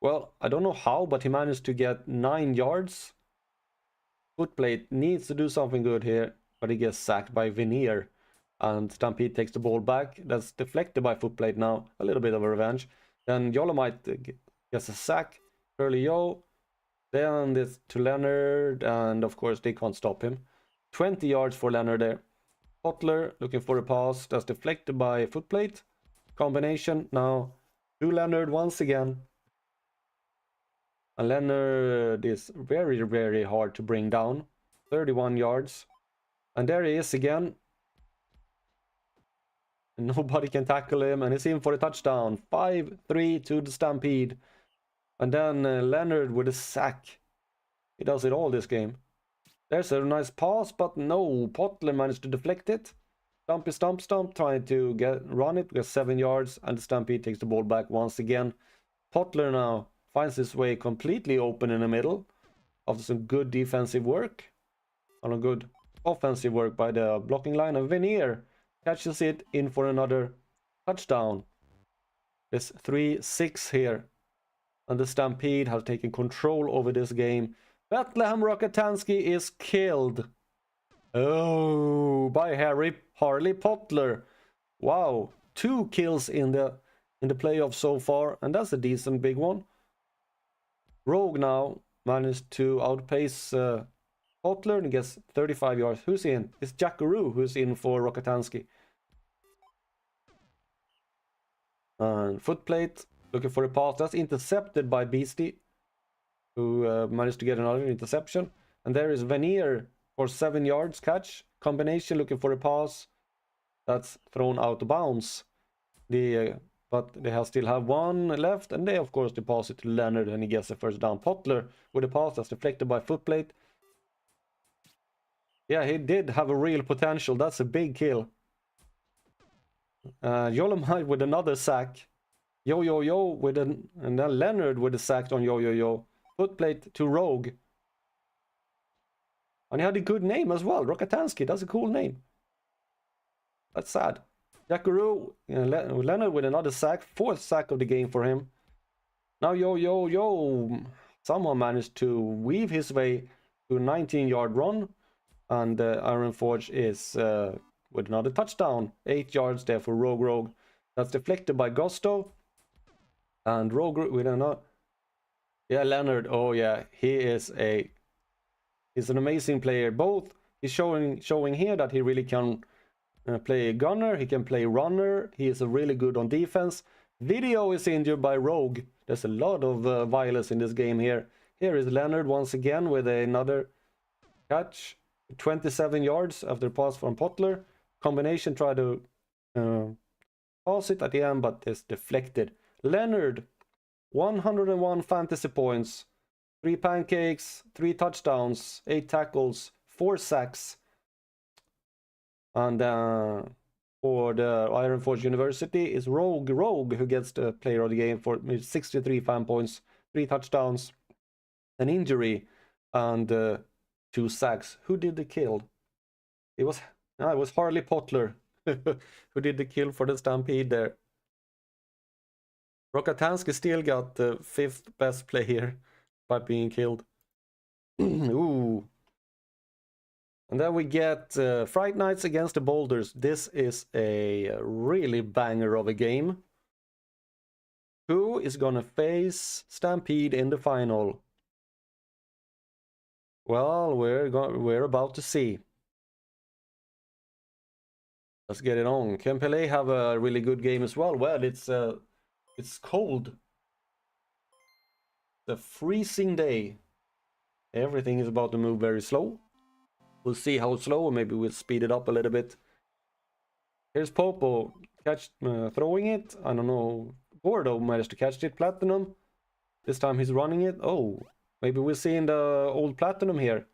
Well, I don't know how, but he managed to get 9 yards. Footplate needs to do something good here, but he gets sacked by Veneer. And Stampede takes the ball back. That's deflected by Footplate now. A little bit of a revenge. Then Yolomite gets a sack. Curly Yo. Then this to Leonard. And of course they can't stop him. 20 yards for Leonard there. Potler looking for a pass. That's deflected by Footplate. Combination now to Leonard once again. And Leonard is very, very hard to bring down. 31 yards. And there he is again. Nobody can tackle him, and he's in for a touchdown. 5-3 to the Stampede. And then Leonard with a sack. He does it all this game. There's a nice pass, but no. Potler managed to deflect it. Stumpy Stump trying to run it. Gets 7 yards, and the Stampede takes the ball back once again. Potler now finds his way completely open in the middle after some good defensive work. And a good offensive work by the blocking line. And Veneer catches it in for another touchdown. It's 3-6 here. And the Stampede has taken control over this game. Bethlehem Rokatanski is killed. Oh, by Harley Potler. Wow, 2 kills in the playoffs so far, and that's a decent big one. Rogue now managed to outpace Potler and gets 35 yards. Who's in? It's Jackaroo who's in for Rokatanski. And Footplate looking for a pass. That's intercepted by Beastie, who managed to get another interception. And there is Veneer for 7 yards catch. Combination looking for a pass. That's thrown out of bounds. But they still have 1 left. And they, of course, pass it to Leonard and he gets the first down. Potler with a pass that's deflected by Footplate. Yeah, he did have a real potential. That's a big kill. Yolomite with another sack. Yo with and then Leonard with a sack on Yo. Footplate to Rogue. And he had a good name as well. Rokatanski, that's a cool name. That's sad. Jackaroo, Leonard with another sack. 4th sack of the game for him. Now Yo. somehow managed to weave his way to a 19-yard run, and Ironforge is with another touchdown. 8 yards there for Rogue. That's deflected by Gusto, and Rogue, we don't know. Yeah, Leonard. Oh yeah, he's an amazing player. Both he's showing here that he really can play gunner, he can play runner, he is really good on defense. Video is injured by Rogue. There's a lot of violence in this game here. Here is Leonard once again with another catch. 27 yards after pass from Potler. Combination try to pass it at the end, but it's deflected. Leonard, 101 fantasy points, 3 pancakes, 3 touchdowns, 8 tackles, 4 sacks. And for the Ironforge University is Rogue, who gets the player of the game for 63 fan points, 3 touchdowns, an injury, and 2 sacks. Who did the kill? It was Harley Potler who did the kill for the Stampede there. Rokatansky still got the 5th best player by being killed. Ooh. And then we get Fright Nights against the Boulders. This is a really banger of a game. Who is gonna face Stampede in the final? Well, we're about to see. Let's get it on. Can Pele have a really good game as well? Well, it's cold. The freezing day. Everything is about to move very slow. We'll see how slow, or maybe we'll speed it up a little bit. Here's Popo throwing it. I don't know. Gordo managed to catch it. Platinum. This time he's running it. Oh, maybe we're seeing the old Platinum here.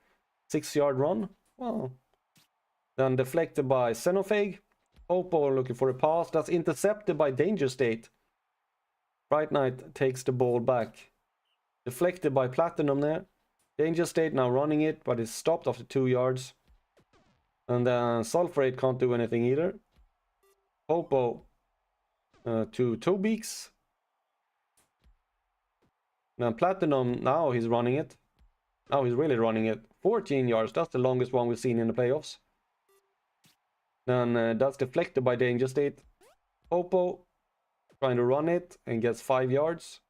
6-yard run. Well, then deflected by Xenophage. Popo looking for a pass. That's intercepted by Danger State. Fright Night takes the ball back. Deflected by Platinum there. Danger State now running it, but it's stopped after 2 yards. And then Sulfurate can't do anything either. Popo to Tobeaks. Now Platinum, now he's running it. Now he's really running it. 14 yards, that's the longest one we've seen in the playoffs. Then that's deflected by Danger State. Popo trying to run it and gets 5 yards.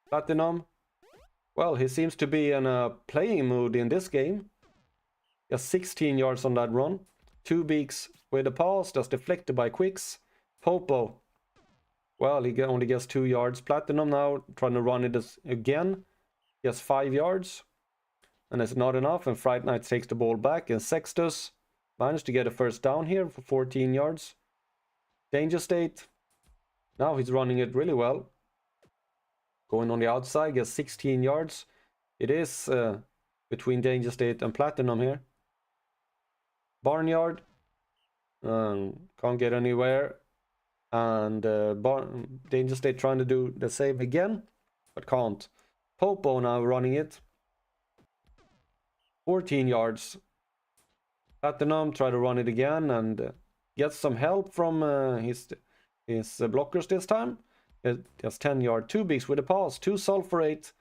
Platinum. Well, he seems to be in a playing mood in this game. He has 16 yards on that run. Tobeaks with a pass that's deflected by Quicks. Popo. Well, he only gets 2 yards. Platinum now trying to run it again. He has 5 yards. And it's not enough. And Fright Night takes the ball back. And Sextus managed to get a first down here for 14 yards. Danger State. Now he's running it really well. Going on the outside, gets 16 yards. It is between Danger State and Platinum here. Barnyard. Can't get anywhere. And Danger State trying to do the same again, but can't. Popo now running it. 14 yards. Platinum try to run it again and gets some help from his blockers this time. It has 10 yard. Tobeaks with a pass. 2 Sulfurate.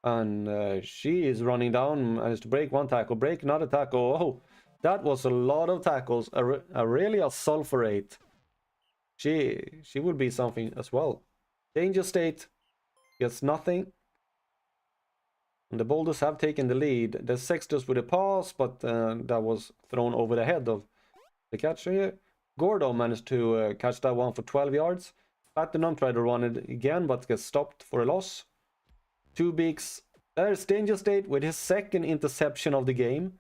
And she is running down. Managed to break 1 tackle. Break another tackle. Oh, that was a lot of tackles. Really a Sulfurate. She will be something as well. Danger State gets nothing. And the Boulders have taken the lead. The Sextus with a pass, but that was thrown over the head of the catcher here. Gordo managed to catch that one for 12 yards. Platinum tried to run it again, but gets stopped for a loss. Tobeaks. There's Danger State with his 2nd interception of the game.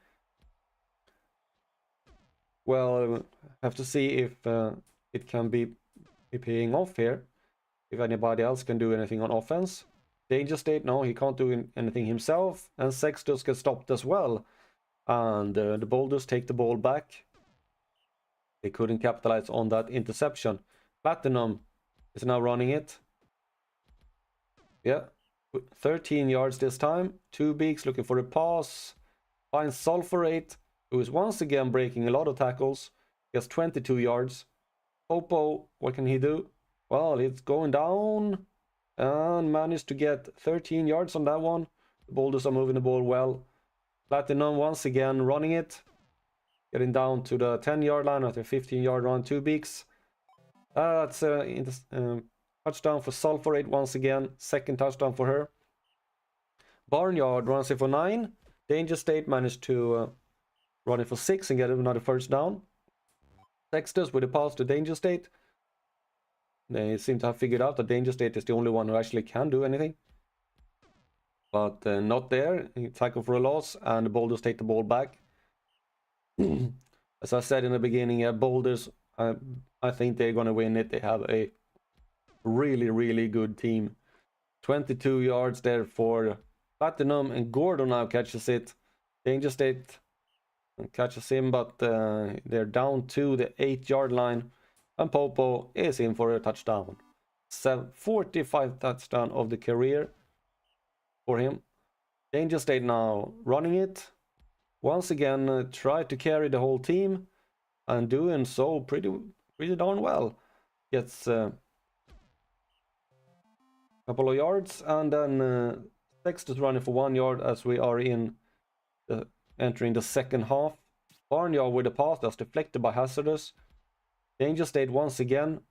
Well, have to see if it can be paying off here. If anybody else can do anything on offense. Danger State, no, he can't do anything himself. And Sextus gets stopped as well. And the Boulders take the ball back. They couldn't capitalize on that interception. Platinum is now running it. Yeah, 13 yards this time. Tobeaks looking for a pass. Finds Sulfurate, who is once again breaking a lot of tackles. He has 22 yards. Popo, what can he do? Well, it's going down. and managed to get 13 yards on that one. The Boulders are moving the ball well. Platinum once again running it, getting down to the 10-yard line after 15-yard run. 2 bigs. That's touchdown for Sulphurate once again. Second touchdown for her. Barnyard runs it for 9. Danger State managed to run it for 6 and get another first down. Sextus with a pass to Danger State. They seem to have figured out that Danger State is the only one who actually can do anything. But not there. Tackle for a loss, and the Boulders take the ball back. As I said in the beginning, Boulders, I think they're going to win it. They have a really, really good team. 22 yards there for Platinum, and Gordo now catches it. Danger State catches him, but they're down to the 8-yard line. And Popo is in for a touchdown. 45th touchdown of the career for him. Danger State now running it. Once again, try to carry the whole team, and doing so pretty darn well. Gets a couple of yards, and then Sextus running for 1 yard as we are entering the second half. Barnyard with a pass that's deflected by Hazardous. Danger State once again.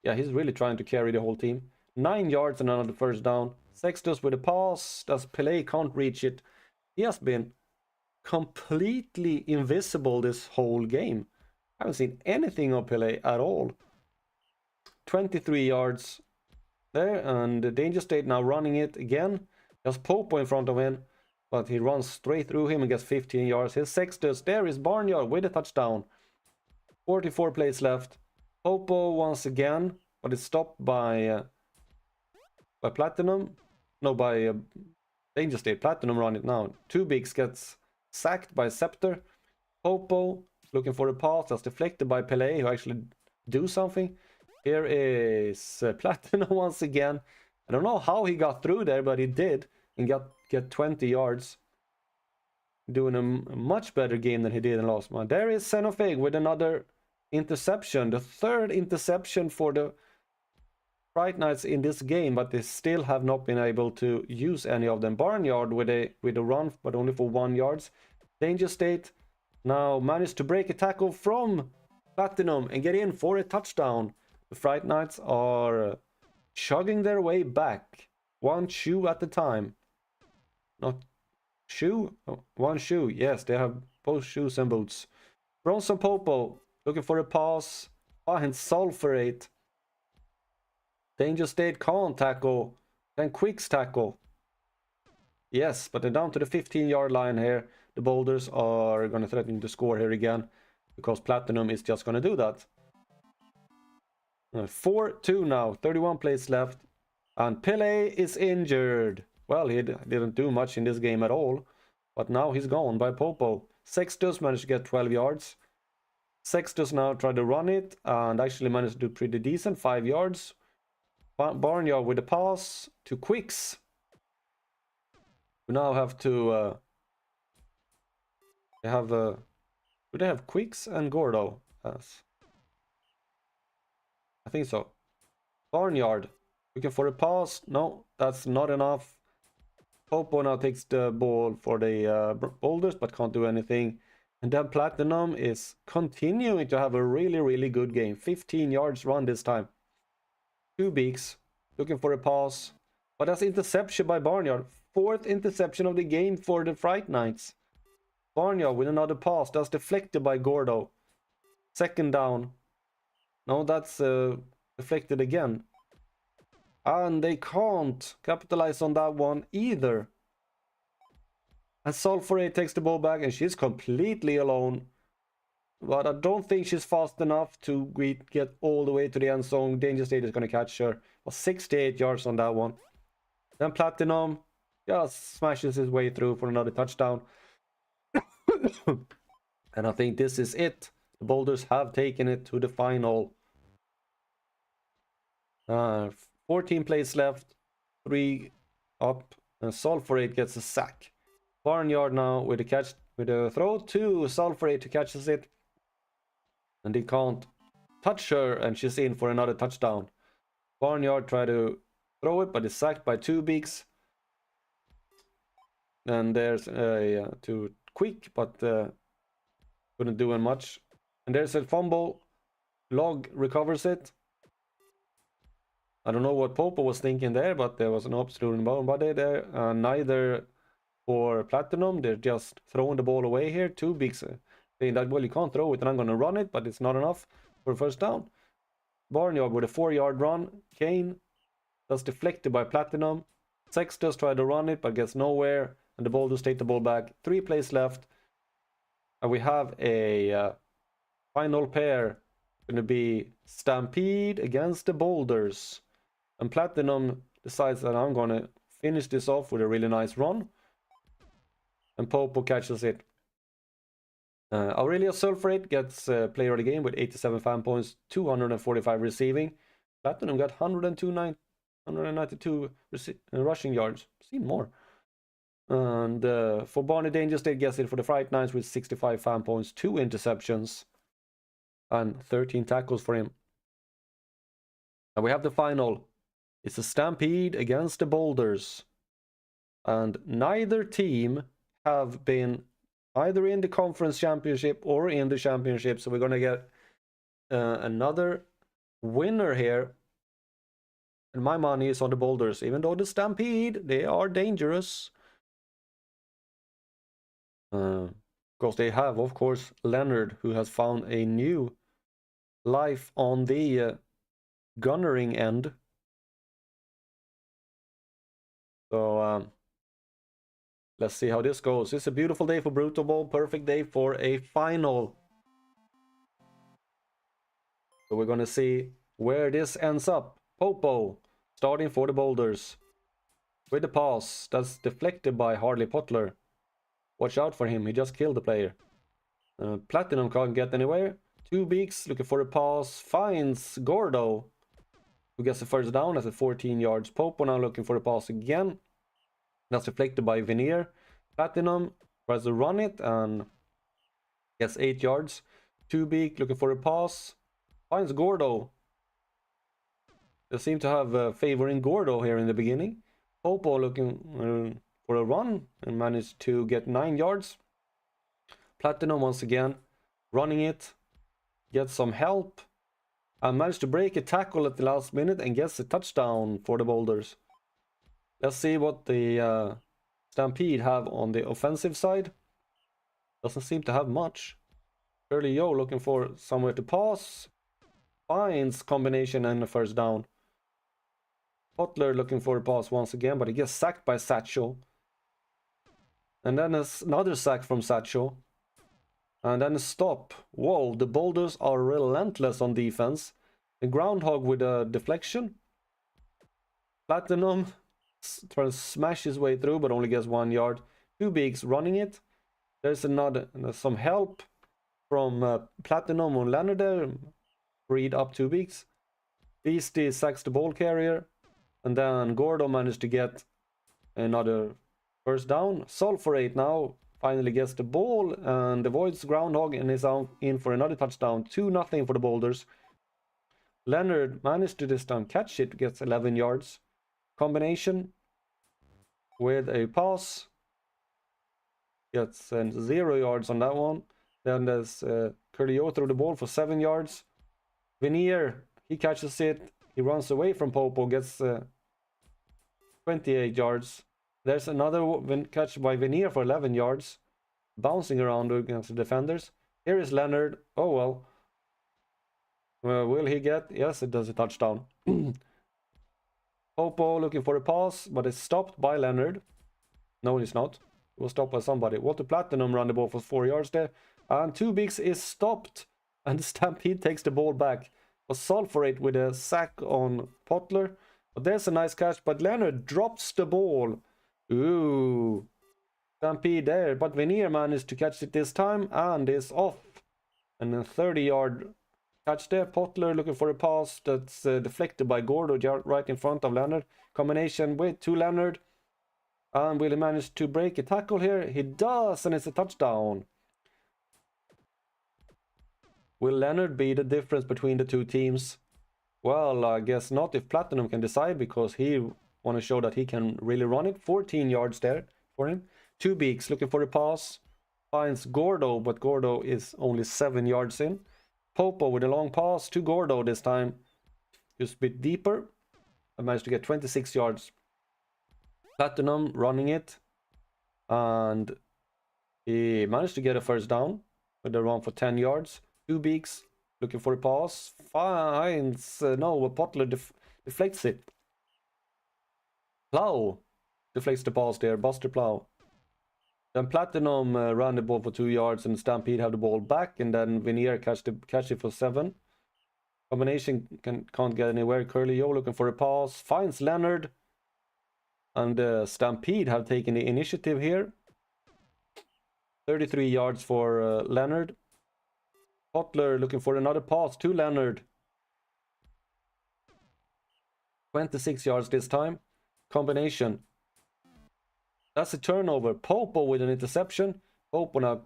Yeah, he's really trying to carry the whole team. 9 yards and another first down. Sextus with a pass. That's Pele, can't reach it. He has been completely invisible this whole game. I haven't seen anything of Pele at all. 23 yards there, and the Danger State now running it again. There's Popo in front of him, but he runs straight through him and gets 15 yards. Here's Sextus. There is Barnyard with a touchdown. 44 plays left. Popo once again, but it's stopped by Platinum. No, by Danger State. Platinum run it now. 2 bigs gets sacked by Scepter. Popo looking for a pass that's deflected by Pele, who actually do something. Here is Platinum once again. I don't know how he got through there, but he did, and get 20 yards. Doing a much better game than he did in last month. There is Xenofig with another interception. The 3rd interception for the Fright Nights in this game, but they still have not been able to use any of them. Barnyard with a run, but only for 1 yard. Danger State now managed to break a tackle from Platinum and get in for a touchdown. The Fright Nights are chugging their way back. 1 shoe at a time. Not shoe? Oh, 1 shoe. Yes, they have both shoes and boots. Bronson Popo looking for a pass. Behind Sulphurate. Danger State can't tackle. Can Quicks tackle? Yes, but they're down to the 15-yard line here. The Boulders are going to threaten to score here again, because Platinum is just going to do that. 4-2 now. 31 plays left. And Pele is injured. Well, he didn't do much in this game at all. But now he's gone by Popo. Sextus managed to get 12 yards. Sextus now tried to run it and actually managed to do pretty decent. 5 yards. Barnyard with a pass to Quicks. We now have to... do they have Quicks and Gordo? Yes. I think so. Barnyard. Looking for a pass. No, that's not enough. Popo now takes the ball for the Boulders, but can't do anything. And then Platinum is continuing to have a really, really good game. 15 yards run this time. 2 bigs. Looking for a pass. But that's interception by Barnyard. 4th interception of the game for the Fright Nights. Barnyard with another pass. That's deflected by Gordo. 2nd down. No, that's deflected again. And they can't capitalize on that one either. And Sulphurate takes the ball back, and she's completely alone. But I don't think she's fast enough to get all the way to the end zone. Danger State is going to catch her. Well, 68 yards on that one. Then Platinum just smashes his way through for another touchdown. And I think this is it. The Boulders have taken it to the final. 14 plays left. 3 up. And Sulphurate gets a sack. Barnyard now with a throw to Sulphurate, who catches it. And they can't touch her, and she's in for another touchdown. Barnyard try to throw it, but it's sacked by two beaks. And there's a too quick, but couldn't do much. And there's a fumble. Log recovers it. I don't know what Popo was thinking there, but there was an absolute nobody there. Neither for Platinum, they're just throwing the ball away here. Two bigs saying that, well, you can't throw it, and I'm going to run it, but it's not enough for a first down. Barnyard with a 4-yard run. Kane, that's deflected by Platinum. Sex does try to run it, but gets nowhere, and the Boulders take the ball back. 3 plays left, and we have a final pair. Going to be Stampede against the Boulders. And Platinum decides that I'm going to finish this off with a really nice run. And Popo catches it. Aurelio Sulfurate gets player of the game with 87 fan points, 245 receiving. Platinum got 192 rushing yards. Seen more. And for Barney Danger State gets it for the Fright Nights with 65 fan points, 2 interceptions, and 13 tackles for him. And we have the final. It's a Stampede against the Boulders. And neither team have been either in the conference championship or in the championship. So we're going to get another winner here. And my money is on the Boulders. Even though the Stampede, they are dangerous. Because they have, of course, Leonard, who has found a new life on the gunnering end. So let's see how this goes. It's a beautiful day for Brutalball, perfect day for a final. So we're gonna see where this ends up. Popo starting for the Boulders with the pass that's deflected by Harley Potler. Watch out for him, he just killed the player. Platinum can't get anywhere. Two beaks looking for a pass, finds Gordo, who gets the first down at 14 yards. Popo now looking for a pass again. That's deflected by Veneer. Platinum tries to run it and gets 8 yards. Two beak looking for a pass, finds Gordo. They seem to have favoring Gordo here in the beginning. Popo looking for a run and managed to get 9 yards. Platinum once again running it, gets some help, and managed to break a tackle at the last minute and gets a touchdown for the Boulders. Let's see what the Stampede have on the offensive side. Doesn't seem to have much. Curly Yo looking for somewhere to pass. Finds combination and a first down. Potler looking for a pass once again, but he gets sacked by Satchel. And then another sack from Satchel. And then a stop. Whoa, the Boulders are relentless on defense. The Groundhog with a deflection. Platinum trying to smash his way through, but only gets 1 yard. Two beaks running it. There's some help from Platinum on Leonard there. Freed up 2 beaks. Beastie sacks the ball carrier. And then Gordo managed to get another first down. Sulfurate now finally gets the ball and avoids Groundhog and is in for another touchdown. 2-0 for the Boulders. Leonard managed to this time catch it, gets 11 yards. Combination with a pass. Gets 0 yards on that one. Then there's Curlio through the ball for 7 yards. Veneer, he catches it. He runs away from Popo, gets 28 yards. There's another catch by Veneer for 11 yards. Bouncing around against the defenders. Here is Leonard. Oh well. Will he get? Yes, it does a touchdown. Popo looking for a pass, but it's stopped by Leonard. No, it's not. It was stopped by somebody. Walter Platinum ran the ball for 4 yards there. And Two Bigs is stopped. And the Stampede takes the ball back. Was Sulfurate with a sack on Potler. But there's a nice catch, but Leonard drops the ball. Ooh. Stampede there. But Veneer managed to catch it this time and is off. And a 30-yard catch there. Potler looking for a pass that's deflected by Gordo right in front of Leonard. Combination to Leonard. And will he manage to break a tackle here? He does, and it's a touchdown. Will Leonard be the difference between the two teams? Well, I guess not if Platinum can decide, because he want to show that he can really run it. 14 yards there for him. Two Beaks looking for a pass. Finds Gordo, but Gordo is only 7 yards in. Popo with a long pass to Gordo this time. Just a bit deeper. I managed to get 26 yards. Platinum running it. And he managed to get a first down with a run for 10 yards. Two Beaks looking for a pass. Finds no, Potler deflects it. Plow deflects the pass there. Buster Plow. Then Platinum ran the ball for 2 yards and Stampede have the ball back, and then Veneer catch it for 7. Combination can't get anywhere. Curly Yo looking for a pass. Finds Leonard. And Stampede have taken the initiative here. 33 yards for Leonard. Potler looking for another pass to Leonard. 26 yards this time. Combination. That's a turnover. Popo with an interception. Popo now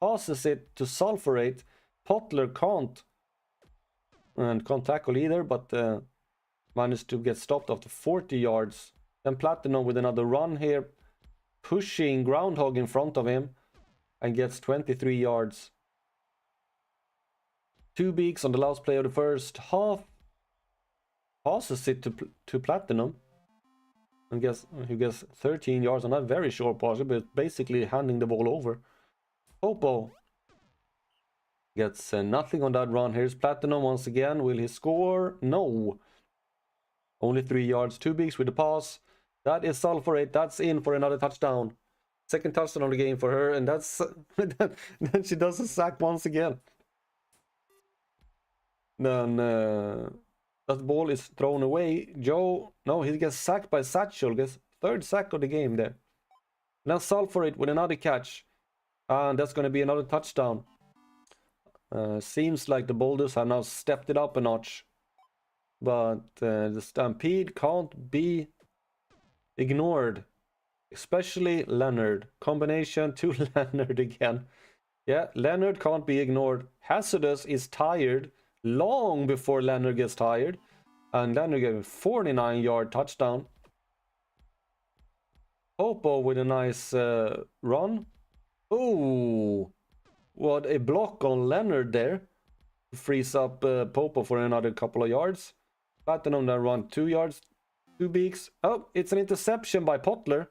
passes it to Sulfurate. Potler can't. And can't tackle either, but managed to get stopped after 40 yards. Then Platinum with another run here. Pushing Groundhog in front of him. And gets 23 yards. Two Beaks on the last play of the first half. Passes it to Platinum. And he gets 13 yards on that very short pass, but basically handing the ball over. Popo gets nothing on that run. Here's Platinum once again. Will he score? No. Only 3 yards. Two Beaks with the pass. That is Sulfurate. That's in for another touchdown. Second touchdown of the game for her, and that's then she does a sack once again. Then that ball is thrown away. Joe, no, he gets sacked by Satchel. Gets third sack of the game there. Now Sulfurate with another catch. And that's going to be another touchdown. Seems like the Boulders have now stepped it up a notch. But the Stampede can't be ignored. Especially Leonard. Combination to Leonard again. Yeah, Leonard can't be ignored. Hazardous is tired long before Leonard gets tired. And Leonard gave a 49-yard touchdown. Popo with a nice run. Oh, what a block on Leonard there. Frees up Popo for another couple of yards. Platinum then run 2 yards. 2 Beaks. Oh, it's an interception by Potler.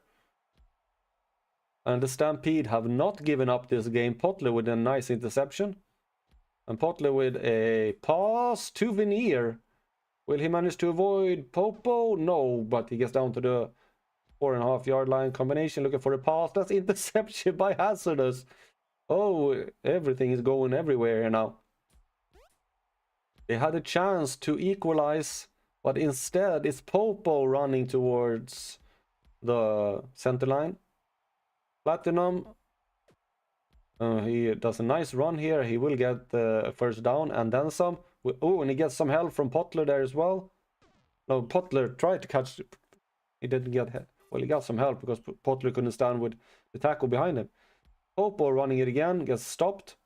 And the Stampede have not given up this game. Potler with a nice interception. And Potler with a pass to Veneer. Will he manage to avoid Popo? No, but he gets down to the 4.5-yard line. Combination looking for a pass. That's interception by Hazardous. Oh, everything is going everywhere here now. They had a chance to equalize, but instead it's Popo running towards the center line. Platinum, he does a nice run here. He will get the first down and then some. Oh, and he gets some help from Potler there as well. No, Potler tried to catch. He didn't get help. Well, he got some help because Potler couldn't stand with the tackle behind him. Popo running it again, gets stopped.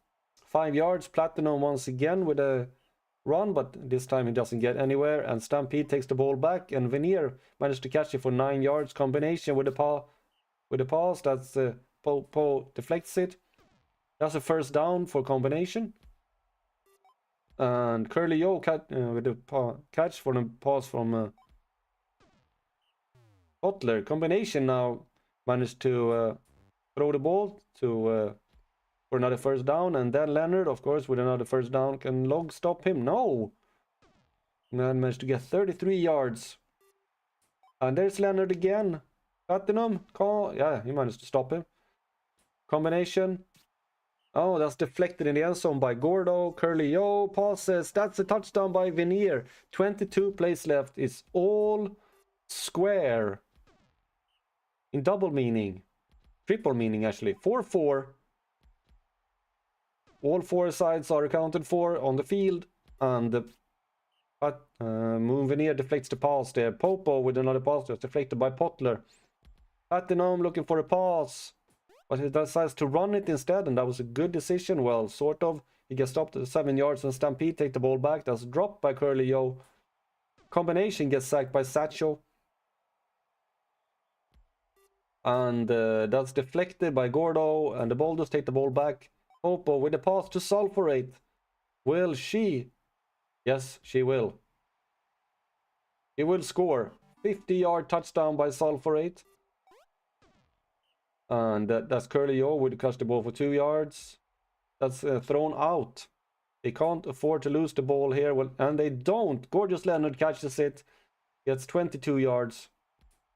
5 yards. Platinum once again with a run, but this time he doesn't get anywhere. And Stampede takes the ball back, and Veneer managed to catch it for 9 yards. Combination with the pass. That's Popo deflects it. That's a first down for combination. And Curly Yo with the catch for the pass from Potler. Combination now managed to throw the ball to for another first down, and then Leonard, of course, with another first down. Can Log stop him? No. Man managed to get 33 yards. And there's Leonard again. Platinum, yeah, he managed to stop him. Combination. Oh, that's deflected in the end zone by Gordo. Curly Yo passes. That's a touchdown by Veneer. 22 plays left. It's all square. In double meaning. Triple meaning, actually. 4-4. All 4 sides are accounted for on the field. And Moon Veneer deflects the pass there. Popo with another pass that's deflected by Potler. Platinum looking for a pass. But he decides to run it instead, and that was a good decision. Well, sort of. He gets stopped at 7 yards, and Stampede take the ball back. That's dropped by Curly Yo. combination gets sacked by Satcho. And that's deflected by Gordo, and the Boulders take the ball back. Popo with the pass to Sulfurate. Will she? Yes, she will. He will score. 50-yard touchdown by Sulfurate. And that's Curly O would catch the ball for 2 yards. That's thrown out. They can't afford to lose the ball here. Well, and they don't. Gorgeous Leonard catches it. Gets 22 yards.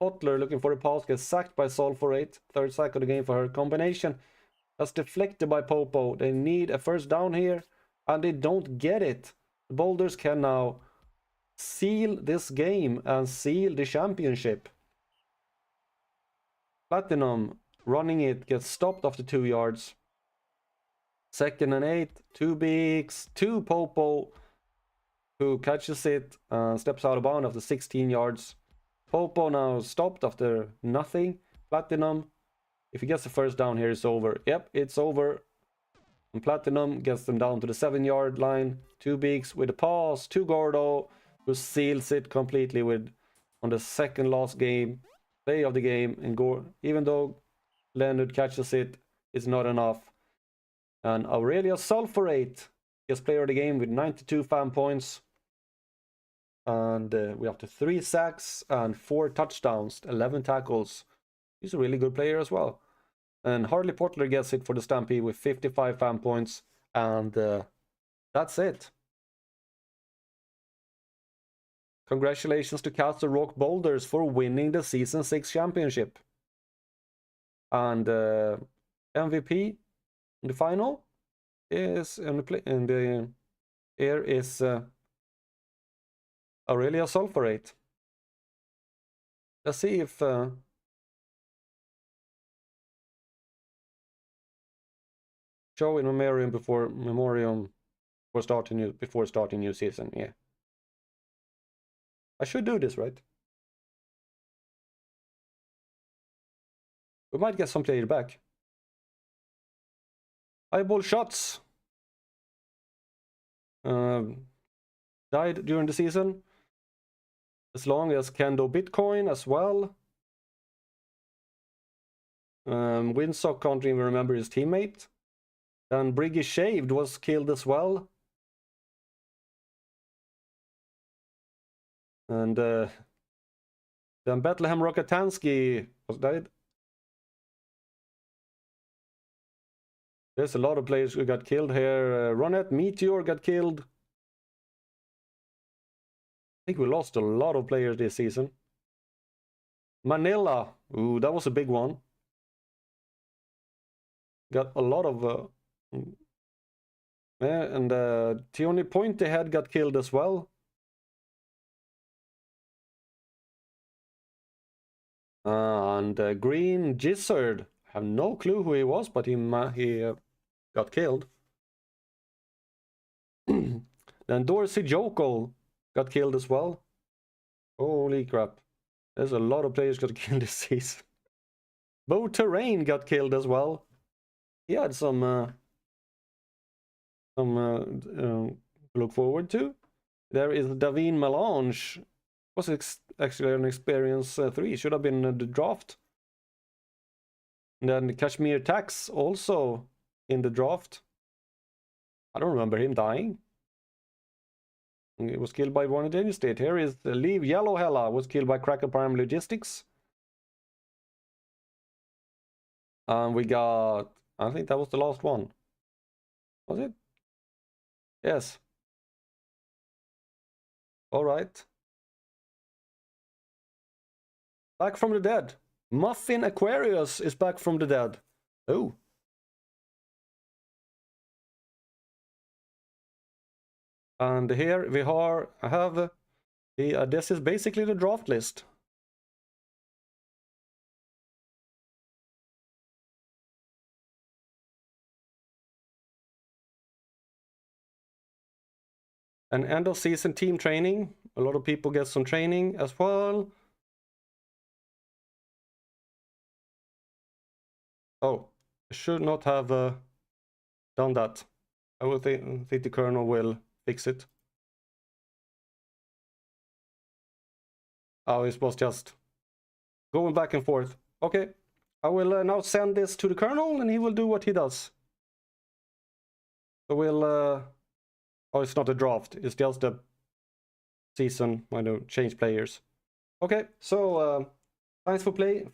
Butler looking for a pass. Gets sacked by Sulfurate. Third sack of the game for her. Combination. That's deflected by Popo. They need a first down here. And they don't get it. The Boulders can now seal this game and seal the championship. Platinum running it gets stopped after 2 yards. 2nd and 8, 2 bigs, 2 Popo, who catches it and steps out of bounds after 16 yards. Popo now stopped after nothing. Platinum, if he gets the first down here, it's over. Yep, it's over. And Platinum gets them down to the 7-yard line. 2 bigs with a pass to Gordo, who seals it completely with on the second last play of the game. And even though Leonard catches it, it's not enough. And Aurelia Sulfurate gets player of the game with 92 fan points. And we have to 3 sacks and 4 touchdowns, 11 tackles. He's a really good player as well. And Harley Portler gets it for the Stampede with 55 fan points. And that's it. Congratulations to Castle Rock Boulders for winning the Season 6 championship. And MVP in the final is here is Aurelia Sulfurate. Let's see if show in memoriam before starting new season. Yeah, I should do this, right? We might get some player back. Eyeball shots died during the season, as long as Kendo Bitcoin as well. Windsock can't even remember his teammate. Then Briggy Shaved was killed as well. And then Bethlehem Rokatansky was died. There's a lot of players who got killed here. Ronette Meteor got killed. I think we lost a lot of players this season. Manila. Ooh, that was a big one. Got a lot of... and Tioni Pointyhead got killed as well. And Green Gizzard. I have no clue who he was, but he got killed. Then Dorsey Joko got killed as well. Holy crap. There's a lot of players got killed this season. Bo Terrain got killed as well. He had some to look forward to. There is Davine Melange. Was actually an experience 3. Should have been the draft. And then Kashmir Tax also in the draft. I don't remember him dying. He was killed by one in Danish State. Here is Leave Yellow Hella was killed by Cracker Prime Logistics. And we got, I think that was the last one. Was it? Yes. All right. Back from the dead. Muffin Aquarius is back from the dead. Oh. And here we have the this is basically the draft list. An end of season team training. A lot of people get some training as well. Oh, I should not have done that. I will think the kernel will fix it. Oh, it was just going back and forth. Okay, I will now send this to the Colonel, and he will do what he does. So we'll... oh, it's not a draft. It's just a season. I don't change players. Okay, so thanks for playing.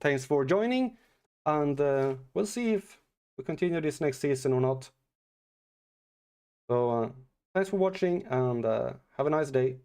Thanks for joining. And we'll see if we continue this next season or not. So thanks for watching, and have a nice day.